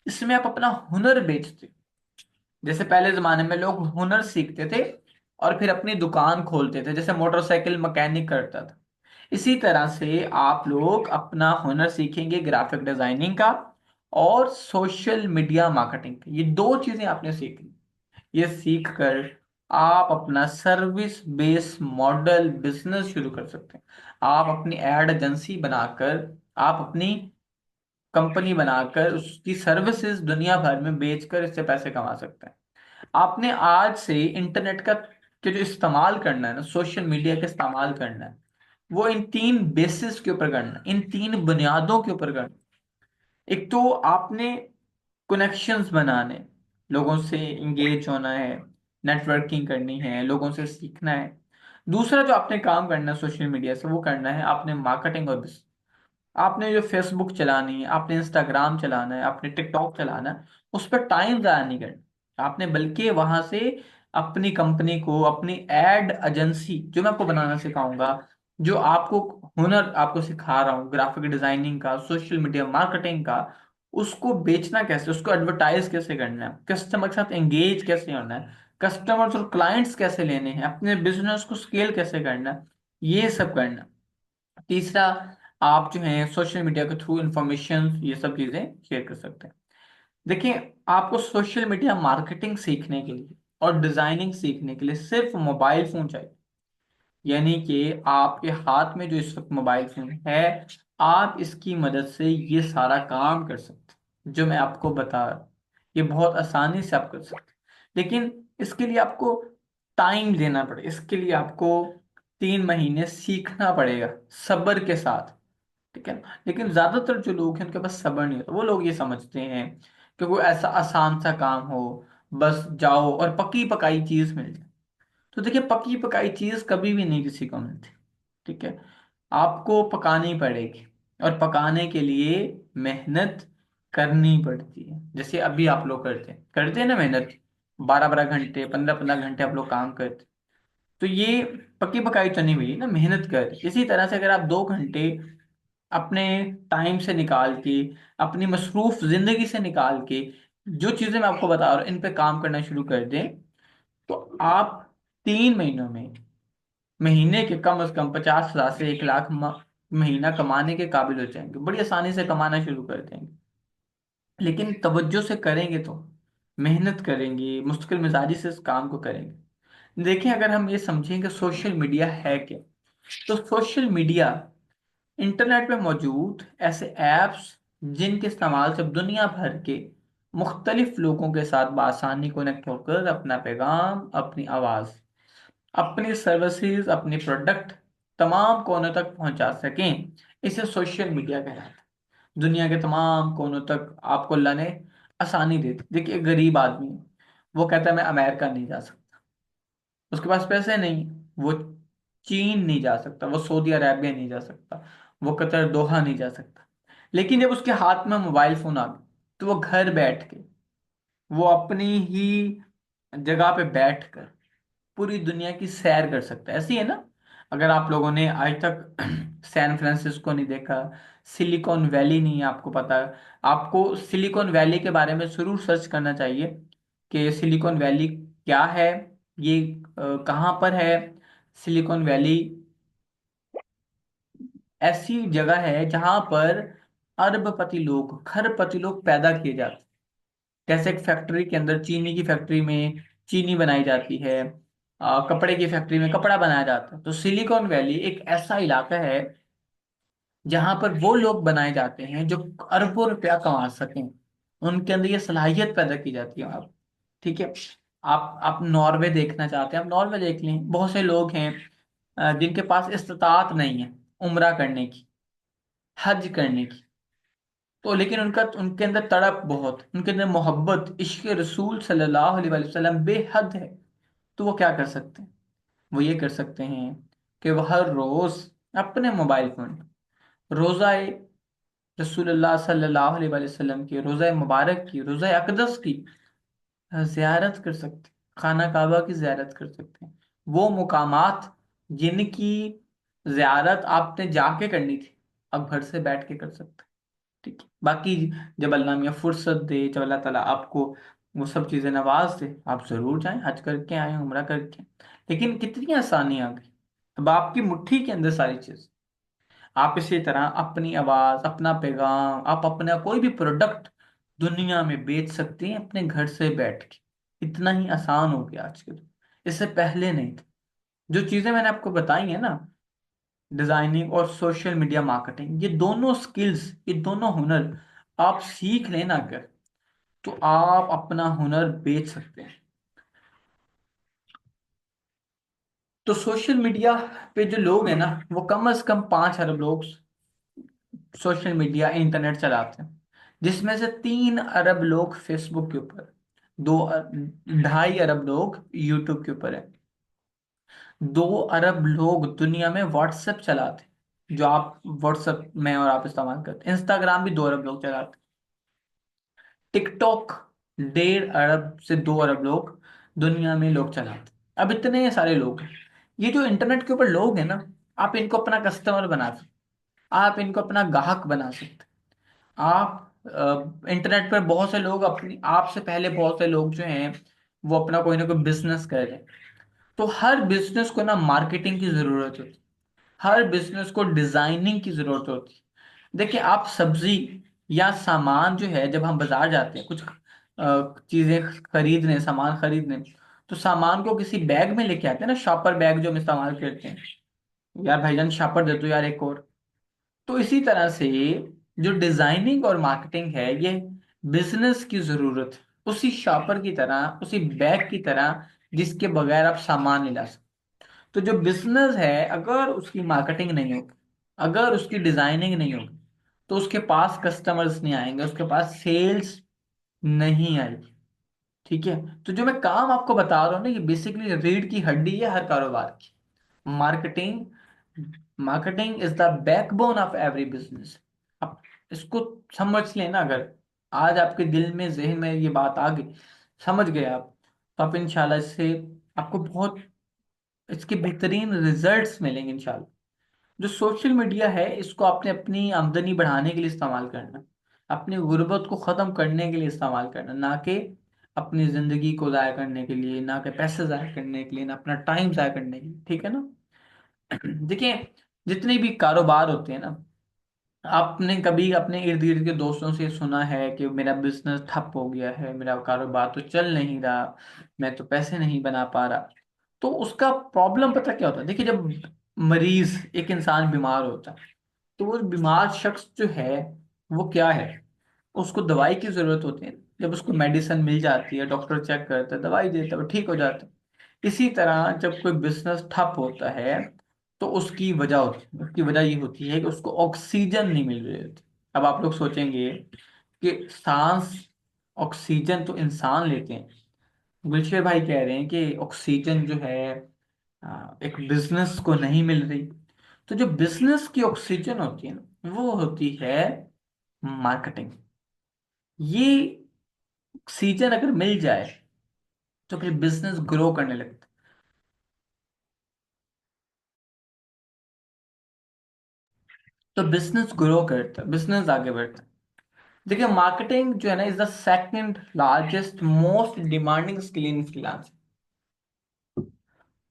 इसमें आप अपना हुनर बेचते हो। जैसे पहले जमाने में लोग हुनर सीखते थे और फिर अपनी दुकान खोलते थे, जैसे मोटरसाइकिल मैकेनिक करता था। इसी तरह से आप लोग अपना हुनर सीखेंगे, ग्राफिक डिजाइनिंग का और सोशल मीडिया मार्केटिंग का। ये दो चीजें आपने सीखनी। ये सीख कर आप अपना सर्विस बेस्ड मॉडल बिजनेस शुरू कर सकते हैं। आप अपनी एड एजेंसी बनाकर, आप अपनी कंपनी बनाकर उसकी सर्विसेज दुनिया भर में बेचकर इससे पैसे कमा सकते हैं। आपने आज से इंटरनेट का के जो इस्तेमाल करना है ना, सोशल मीडिया का इस्तेमाल करना है, वो इन तीन बेसिस के ऊपर करना है, इन तीन बुनियादों के ऊपर करना है। एक तो आपने कनेक्शंस बनाने, लोगों से इंगेज होना है, नेटवर्किंग करनी है, लोगों से सीखना है। दूसरा जो आपने काम करना है सोशल मीडिया से, वो करना है आपने मार्केटिंग और बिजनेस। आपने जो फेसबुक चलानी है, आपने इंस्टाग्राम चलाना है, आपने टिकटॉक चलाना है, उस पर टाइम ज़ाया नहीं करना आपने, बल्कि वहां से अपनी कंपनी को, अपनी एड एजेंसी जो मैं आपको बनाना सिखाऊंगा, जो आपको हुनर आपको सिखा रहा हूँ, ग्राफिक डिजाइनिंग का, सोशल मीडिया मार्केटिंग का, उसको बेचना कैसे, उसको एडवर्टाइज कैसे करना है, कस्टमर के साथ एंगेज कैसे होना है, कस्टमर्स और क्लाइंट्स कैसे लेने हैं, अपने बिजनेस को स्केल कैसे करना है, ये सब करना। तीसरा, आप जो है सोशल मीडिया के थ्रू इंफॉर्मेशन ये सब चीजें शेयर कर सकते हैं। देखिए, आपको सोशल मीडिया मार्केटिंग सीखने के लिए और डिजाइनिंग सीखने के लिए सिर्फ मोबाइल फोन चाहिए। यानी कि आपके हाथ में जो इस वक्त मोबाइल फोन है, आप इसकी मदद से ये सारा काम कर सकते हैं जो मैं आपको बता रहा हूँ। ये बहुत आसानी से आप कर सकते हैं, लेकिन इसके लिए आपको टाइम देना पड़ेगा, इसके लिए आपको 3 महीने सीखना पड़ेगा सब्र के साथ। ठीक है। लेकिन ज्यादातर जो लोग हैं उनके पास सब्र नहीं होता, वो लोग ये समझते हैं कि कोई ऐसा आसान सा काम हो, बस जाओ और पकी पकाई चीज मिल जाए। तो देखिए, पकी पकाई चीज कभी भी नहीं किसी को मिलती। ठीक है। आपको पकानी पड़ेगी, और पकाने के लिए मेहनत करनी पड़ती है, जैसे अभी आप लोग करते हैं ना मेहनत, 12 12 घंटे, 15 15 घंटे आप लोग काम करते। तो ये पक्की पकाई तो नहीं हुई ना, मेहनत कर। इसी तरह से अगर आप 2 घंटे अपने टाइम से निकाल के, अपनी मसरूफ जिंदगी से निकाल के, जो चीजें मैं आपको बता रहा हूँ इन पे काम करना शुरू कर दें, तो आप 3 महीनों में महीने के कम से कम 50,000 से 1 लाख महीना कमाने के काबिल हो जाएंगे, बड़ी आसानी से कमाना शुरू कर देंगे। लेकिन तवज्जो से करेंगे तो, मेहनत करेंगे, मुस्तकिल मिजाजी से इस काम को करेंगे। देखिए, अगर हम ये समझें कि सोशल मीडिया है क्या, तो सोशल मीडिया इंटरनेट पे मौजूद ऐसे ऐप्स जिनके इस्तेमाल से दुनिया भर के मुख्तलिफ लोगों के साथ बआसानी कनेक्ट होकर अपना पैगाम, अपनी आवाज़, अपनी सर्विसेज, अपनी प्रोडक्ट तमाम कोनों तक पहुंचा सकें, इसे सोशल मीडिया कहलाता है। दुनिया के तमाम कोनों तक आपको अल्लाह ने आसानी दे दी। देखिए, एक गरीब आदमी है, वो कहता है मैं अमेरिका नहीं जा सकता, उसके पास पैसे नहीं, वो चीन नहीं जा सकता, वो सऊदी अरेबिया नहीं जा सकता, वो कतर दोहा नहीं जा सकता। लेकिन जब उसके हाथ में मोबाइल फोन आ गया, तो वो घर बैठ के, वो अपनी ही जगह पे बैठ कर पूरी दुनिया की सैर कर सकता है। ऐसी है ना। अगर आप लोगों ने आज तक सैन फ्रांसिस्को नहीं देखा, सिलिकॉन वैली नहीं है आपको पता, आपको सिलिकॉन वैली के बारे में जरूर सर्च करना चाहिए कि सिलिकॉन वैली क्या है, ये कहाँ पर है। सिलिकॉन वैली ऐसी जगह है जहां पर अरबपति लोग, खरबपति लोग पैदा किए जाते हैं। जैसे एक फैक्ट्री के अंदर, चीनी की फैक्ट्री में चीनी बनाई जाती है, कपड़े की फैक्ट्री में कपड़ा बनाया जाता है। तो सिलिकॉन वैली एक ऐसा इलाका है जहां पर वो लोग बनाए जाते हैं जो अरबों रुपया कमा सकें, उनके अंदर ये सलाहियत पैदा की जाती है। आप, ठीक है। आप नॉर्वे देखना चाहते हैं, आप नॉर्वे देख लें। बहुत से लोग हैं जिनके पास इस्तात नहीं है उम्रा करने की, हज करने की, तो लेकिन उनका, उनके अंदर तड़प बहुत, उनके अंदर मोहब्बत, इश्क रसूल सल्लल्लाहु अलैहि वसल्लम बेहद है। तो वो क्या कर सकते हैं, वो ये कर सकते हैं कि वो हर रोज अपने मोबाइल फोन रोजा रसूलुल्लाह सल्लल्लाहु अलैहि वसल्लम की, रोजा मुबारक की, रोजा अकदस की जियारत कर सकते हैं, खाना काबा की जियारत कर सकते हैं। वो मुकामात जिनकी जियारत आपने जाके करनी थी, अब घर से बैठ के कर सकते हैं। ठीक है। बाकी जब अल्लाह मियाँ फुर्सत दे, जब अल्लाह ताला आपको वो सब चीज़ें नवाज दे, आप जरूर जाएं, हज करके आए, उम्रा करके। लेकिन कितनी आसानी आ गई, अब आपकी मुट्ठी के अंदर सारी चीज। आप इसी तरह अपनी आवाज, अपना पैगाम, आप अपना कोई भी प्रोडक्ट दुनिया में बेच सकते हैं अपने घर से बैठ के। इतना ही आसान हो गया आज के दिन, इससे पहले नहीं था। जो चीजें मैंने आपको बताई है ना, डिजाइनिंग और सोशल मीडिया मार्केटिंग, ये दोनों स्किल्स, ये दोनों हुनर आप सीख लेना अगर, तो आप अपना हुनर बेच सकते हैं। तो सोशल मीडिया पे जो लोग हैं ना, वो कम से कम 5 अरब लोग सोशल मीडिया इंटरनेट चलाते हैं, जिसमें से 3 अरब लोग फेसबुक के ऊपर, 2 2.5 अरब लोग यूट्यूब के ऊपर है, 2 अरब लोग दुनिया में व्हाट्सएप चलाते हैं, जो आप व्हाट्सएप में और आप इस्तेमाल करते हैं। इंस्टाग्राम भी 2 अरब लोग चलाते हैं। टिकटॉक 1.5 अरब से 2 अरब लोग दुनिया में लोग चलाते हैं। अब इतने सारे लोग हैं, ये जो इंटरनेट के ऊपर लोग हैं ना, आप इनको अपना कस्टमर बना सकते, आप इनको अपना ग्राहक बना सकते। आप इंटरनेट पर बहुत से लोग, अपनी आपसे पहले बहुत से लोग जो हैं वो अपना कोई ना कोई बिजनेस कर रहे हैं। तो हर बिजनेस को ना मार्केटिंग की जरूरत होती है, हर बिजनेस को डिजाइनिंग की जरूरत होती है। देखिए, आप सब्जी या सामान जो है, जब हम बाजार जाते हैं कुछ चीजें खरीदने, सामान खरीदने, तो सामान को किसी बैग में लेके आते हैं ना, शॉपर बैग जो हम इस्तेमाल करते हैं। यार भाईजान शॉपर दे दो यार एक और। तो इसी तरह से जो डिजाइनिंग और मार्केटिंग है, ये बिजनेस की जरूरत है, उसी शॉपर की तरह, उसी बैग की तरह, जिसके बगैर आप सामान नहीं ला सकते। तो जो बिजनेस है, अगर उसकी मार्केटिंग नहीं होगी, अगर उसकी डिजाइनिंग नहीं होगी, तो उसके पास कस्टमर्स नहीं आएंगे, उसके पास सेल्स नहीं आएगी। ठीक है। तो जो मैं काम आपको बता रहा हूँ ना, ये बेसिकली रीढ़ की हड्डी है हर कारोबार की। Marketing, marketing is the backbone of every business. आप इसको समझ लेना। अगर आज आपके दिल में, जहन में ये बात आ गई, समझ गए आप, तो आप इंशाल्लाह इससे आपको बहुत इसके बेहतरीन रिजल्ट्स मिलेंगे इंशाल्लाह। जो सोशल मीडिया है, इसको आपने अपनी आमदनी बढ़ाने के लिए इस्तेमाल करना, अपनी गुर्बत को ख़त्म करने के लिए इस्तेमाल करना, ना कि अपनी ज़िंदगी को ज़ाया करने के लिए, ना कि पैसे ज़ाया करने के लिए, ना अपना टाइम ज़ाया करने के लिए। ठीक है ना। देखिए, जितने भी कारोबार होते हैं ना, आपने कभी अपने इर्द गिर्द के दोस्तों से सुना है कि मेरा बिजनेस ठप हो गया है, मेरा कारोबार तो चल नहीं रहा, मैं तो पैसे नहीं बना पा रहा। तो उसका प्रॉब्लम पता क्या होता है? देखिए, जब मरीज, एक इंसान बीमार होता है, तो वो बीमार शख्स जो है, वो क्या है, उसको दवाई की जरूरत होती है। जब उसको मेडिसिन मिल जाती है, डॉक्टर चेक करता है, दवाई देता है, वो ठीक हो जाता है। इसी तरह जब कोई बिजनेस ठप होता है, तो उसकी वजह होती है, उसकी वजह ये होती है कि उसको ऑक्सीजन नहीं मिल रही होती। अब आप लोग सोचेंगे कि सांस, ऑक्सीजन तो इंसान लेते हैं। गुलशेर भाई कह रहे हैं कि ऑक्सीजन जो है एक बिजनेस को नहीं मिल रही। तो जो बिजनेस की ऑक्सीजन होती है ना, वो होती है मार्केटिंग। ये ऑक्सीजन अगर मिल जाए, तो फिर बिजनेस ग्रो करने लगता है। तो बिजनेस ग्रो करता है, बिजनेस आगे बढ़ता है। देखिए, मार्केटिंग जो है ना, is the second largest most demanding skill in freelance.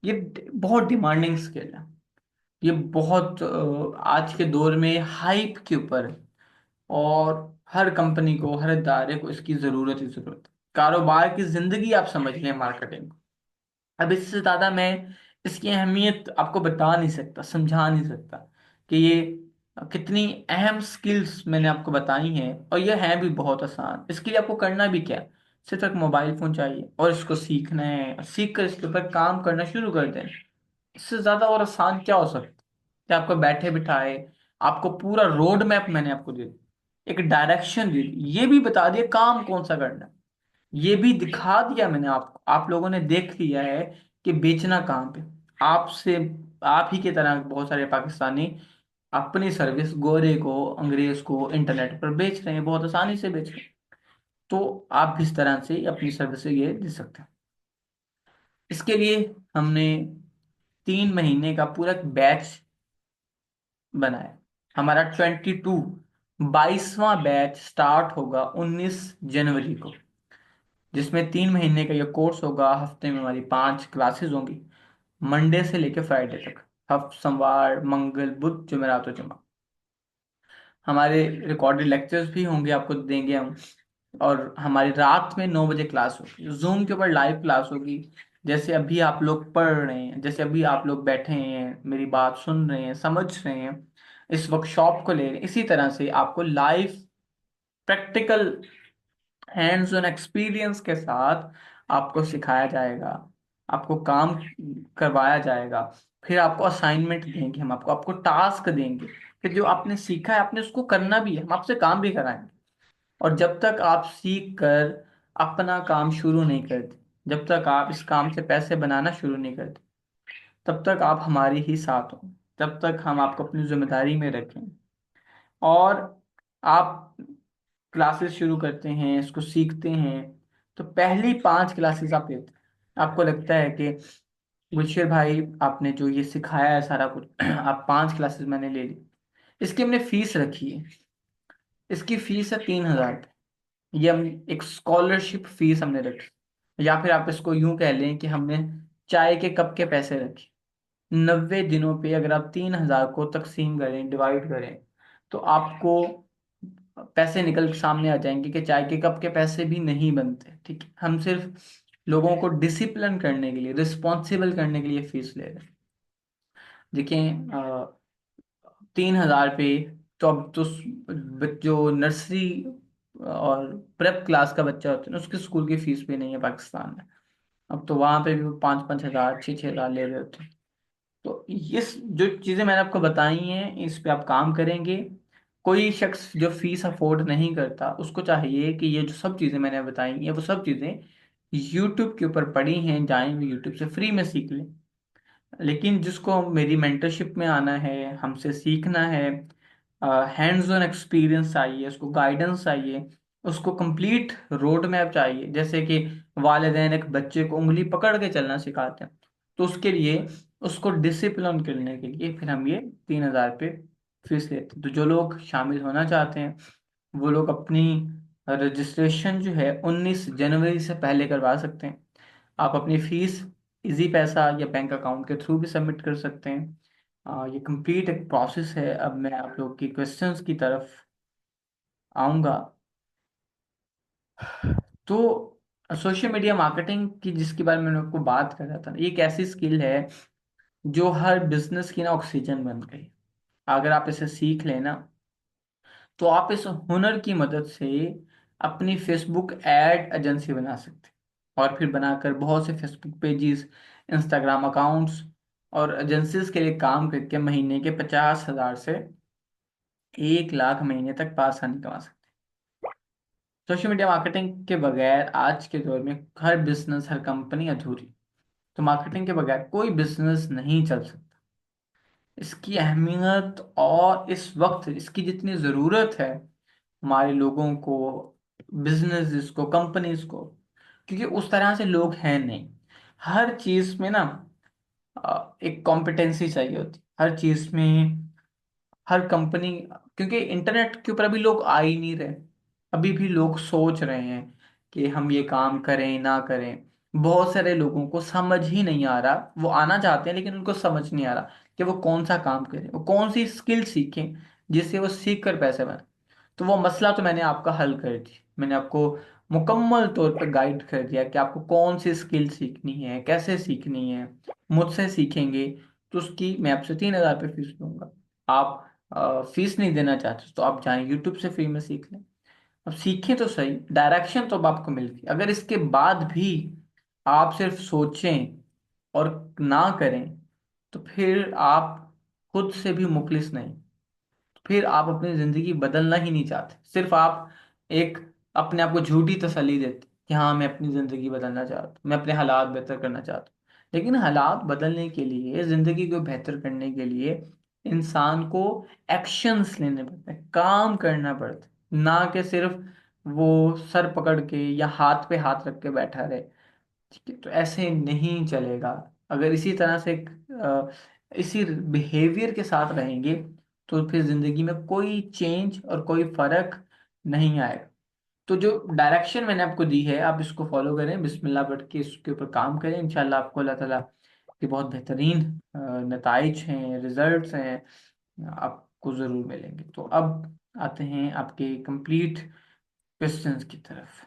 ये बहुत डिमांडिंग स्किल है। ये बहुत आज के दौर में हाइप के ऊपर है। और हर कंपनी को, हर इदारे को इसकी जरूरत ही जरूरत है। कारोबार की जिंदगी आप समझ लें मार्केटिंग को। अब इससे ज्यादा मैं इसकी अहमियत आपको बता नहीं सकता, समझा नहीं सकता कि ये कितनी अहम स्किल्स मैंने आपको बताई हैं। और ये है भी बहुत आसान। इसके लिए आपको करना भी क्या है? सिर्फ एक मोबाइल फोन चाहिए और इसको सीखना है, सीख कर इसके ऊपर काम करना शुरू कर देना। इससे ज्यादा और आसान क्या हो सकता है कि आपको बैठे बिठाए, आपको पूरा रोड मैप मैंने आपको दे दिया, एक डायरेक्शन दे दी, ये भी बता दिया काम कौन सा करना है, ये भी दिखा दिया मैंने आपको। आप लोगों ने देख लिया है कि बेचना कहाँ पे। आपसे, आप ही की तरह बहुत सारे पाकिस्तानी अपनी सर्विस गोरे को, अंग्रेज को इंटरनेट पर बेच रहे हैं, बहुत आसानी से बेच रहे हैं। तो आप भी इस तरह से अपनी सर्विस ये दे सकते हैं। इसके लिए हमने 3 महीने का पूरा बैच बनाया। हमारा 22वां बैच स्टार्ट होगा 19 जनवरी को, जिसमें 3 महीने का ये कोर्स होगा। हफ्ते में हमारी 5 क्लासेस होंगी, मंडे से लेकर फ्राइडे तक। सोमवार, मंगल, बुध, जुमेरात और जुमा। हमारे रिकॉर्डेड लेक्चर्स भी होंगे, आपको देंगे हम। और हमारी रात में 9 बजे क्लास होगी, जूम के ऊपर लाइव क्लास होगी। जैसे अभी आप लोग पढ़ रहे हैं, जैसे अभी आप लोग बैठे हैं, मेरी बात सुन रहे हैं, समझ रहे हैं, इस वर्कशॉप को ले रहे हैं, इसी तरह से आपको live practical hands on experience के साथ आपको सिखाया जाएगा, आपको काम करवाया जाएगा। फिर आपको असाइनमेंट देंगे हम, आपको आपको टास्क देंगे। फिर जो आपने सीखा है, आपने उसको करना भी है, हम आपसे काम भी कराएंगे। और जब तक आप सीख कर अपना काम शुरू नहीं करते, जब तक आप इस काम से पैसे बनाना शुरू नहीं करते, तब तक आप हमारे ही साथ हो। तब तक हम आपको अपनी जिम्मेदारी में रखें। और आप क्लासेस शुरू करते हैं, इसको सीखते हैं, तो पहली 5 क्लासेस आप लेते हैं, आपको लगता है कि गुलशेर भाई आपने जो ये सिखाया है सारा कुछ आप 5 क्लासेस मैंने ले ली, इसकी हमने फीस रखी है, इसकी फीस है 3,000। ये हम एक स्कॉलरशिप फीस हमने रखी, या फिर आप इसको यूं कह लें कि हमने चाय के कप के पैसे रखे। 90 दिनों पे अगर आप 3,000 को तकसीम करें, डिवाइड करें, तो आपको पैसे निकल के सामने आ जाएंगे कि चाय के कप के पैसे भी नहीं बनते। ठीक है, हम सिर्फ लोगों को डिसिप्लिन करने के लिए, रिस्पॉन्सिबल करने के लिए फीस ले रहे हैं। देखिए 3,000 पे, तो अब तो जो नर्सरी और प्रेप क्लास का बच्चा होता है ना, उसके स्कूल की फीस भी नहीं है पाकिस्तान में। अब तो वहां पे भी वो 5-5 हज़ार, 6-6 हज़ार ले रहे होते हैं। तो इस जो चीजें मैंने आपको बताई हैं, इस पे आप काम करेंगे। कोई शख्स जो फीस अफोर्ड नहीं करता, उसको चाहिए कि ये जो सब चीजें मैंने बताई हैं, वो सब चीजें यूट्यूब के ऊपर पड़ी हैं, जाएं वो यूट्यूब से फ्री में सीख लें। लेकिन जिसको मेरी मेंटरशिप में आना है, हमसे सीखना है, हैंड्स ऑन एक्सपीरियंस चाहिए, उसको गाइडेंस चाहिए, उसको कंप्लीट रोड मैप चाहिए, जैसे कि वालिदैन एक बच्चे को उंगली पकड़ के चलना सिखाते हैं, तो उसके लिए उसको डिसिप्लिन करने के लिए फिर हम ये 3,000 पे फीस लेते हैं। तो जो लोग शामिल होना चाहते हैं, वो लोग अपनी रजिस्ट्रेशन जो है 19 जनवरी से पहले करवा सकते हैं। आप अपनी फीस इजी पैसा या बैंक अकाउंट के थ्रू भी सबमिट कर सकते हैं। ये कंप्लीट एक प्रोसेस है। अब मैं आप लोग की क्वेश्चंस की तरफ आऊँगा। तो सोशल मीडिया मार्केटिंग की जिसके बारे में मैंने आपको बात कर रहा था, ये एक ऐसी स्किल है जो हर बिजनेस की ना ऑक्सीजन बन गई। अगर आप इसे सीख लेना, तो आप इस हुनर की मदद से अपनी फेसबुक एड एजेंसी बना सकते हैं, और फिर बनाकर बहुत से फेसबुक पेजेस, इंस्टाग्राम अकाउंट्स और एजेंसीज के लिए काम करके महीने के 50,000 से 1 लाख महीने तक आसानी कमा सकते हैं। सोशल मीडिया मार्केटिंग के बगैर आज के दौर में हर बिजनेस, हर कंपनी अधूरी। तो मार्केटिंग के बगैर कोई बिजनेस नहीं चल सकता। इसकी अहमियत और इस वक्त इसकी जितनी ज़रूरत है हमारे लोगों को, बिजनेस को, कंपनीज को, क्योंकि उस तरह से लोग हैं नहीं। हर चीज़ में ना एक कॉम्पिटेंसी चाहिए होती, हर चीज़ में, हर कंपनी, क्योंकि इंटरनेट के ऊपर अभी लोग आ ही नहीं रहे। अभी भी लोग सोच रहे हैं कि हम ये काम करें ना करें। बहुत सारे लोगों को समझ ही नहीं आ रहा, वो आना चाहते हैं लेकिन उनको समझ नहीं आ रहा कि वो कौन सा काम करें, वो कौन सी स्किल सीखें जिससे वो सीख कर पैसे बनाए। तो वो मसला तो मैंने आपका हल कर दिया, मैंने आपको मुकम्मल तौर पे गाइड कर दिया कि आपको कौन सी स्किल सीखनी है, कैसे सीखनी है। मुझसे सीखेंगे तो उसकी मैं आपसे 3,000 रुपये फीस लूंगा। आप फीस नहीं देना चाहते तो आप जाएं यूट्यूब से फ्री में सीख लें। अब सीखें तो सही, डायरेक्शन तो अब आपको मिल गई। अगर इसके बाद भी आप सिर्फ सोचें और ना करें, तो फिर आप खुद से भी मुखलिस नहीं, फिर आप अपनी जिंदगी बदलना ही नहीं चाहते, सिर्फ आप एक अपने आप को झूठी तसल्ली देते कि हाँ मैं अपनी जिंदगी बदलना चाहता हूँ, मैं अपने हालात बेहतर करना चाहता हूँ। लेकिन हालात बदलने के लिए, जिंदगी को बेहतर करने के लिए इंसान को एक्शंस लेने पड़ते हैं, काम करना पड़ता है, ना कि सिर्फ वो सर पकड़ के या हाथ पे हाथ रख के बैठा रहे। ठीक है, तो ऐसे नहीं चलेगा। अगर इसी तरह से इसी बिहेवियर के साथ रहेंगे, तो फिर जिंदगी में कोई चेंज और कोई फर्क नहीं आएगा। तो जो डायरेक्शन मैंने आपको दी है, आप इसको फॉलो करें, बिस्मिल्लाह पढ़ के इसके ऊपर काम करें, इंशाल्लाह आपको अल्लाह ताला के बहुत बेहतरीन नताइज हैं, रिजल्ट्स हैं, आपको ज़रूर मिलेंगे। तो अब आते हैं आपके कंप्लीट क्वेश्चंस की तरफ।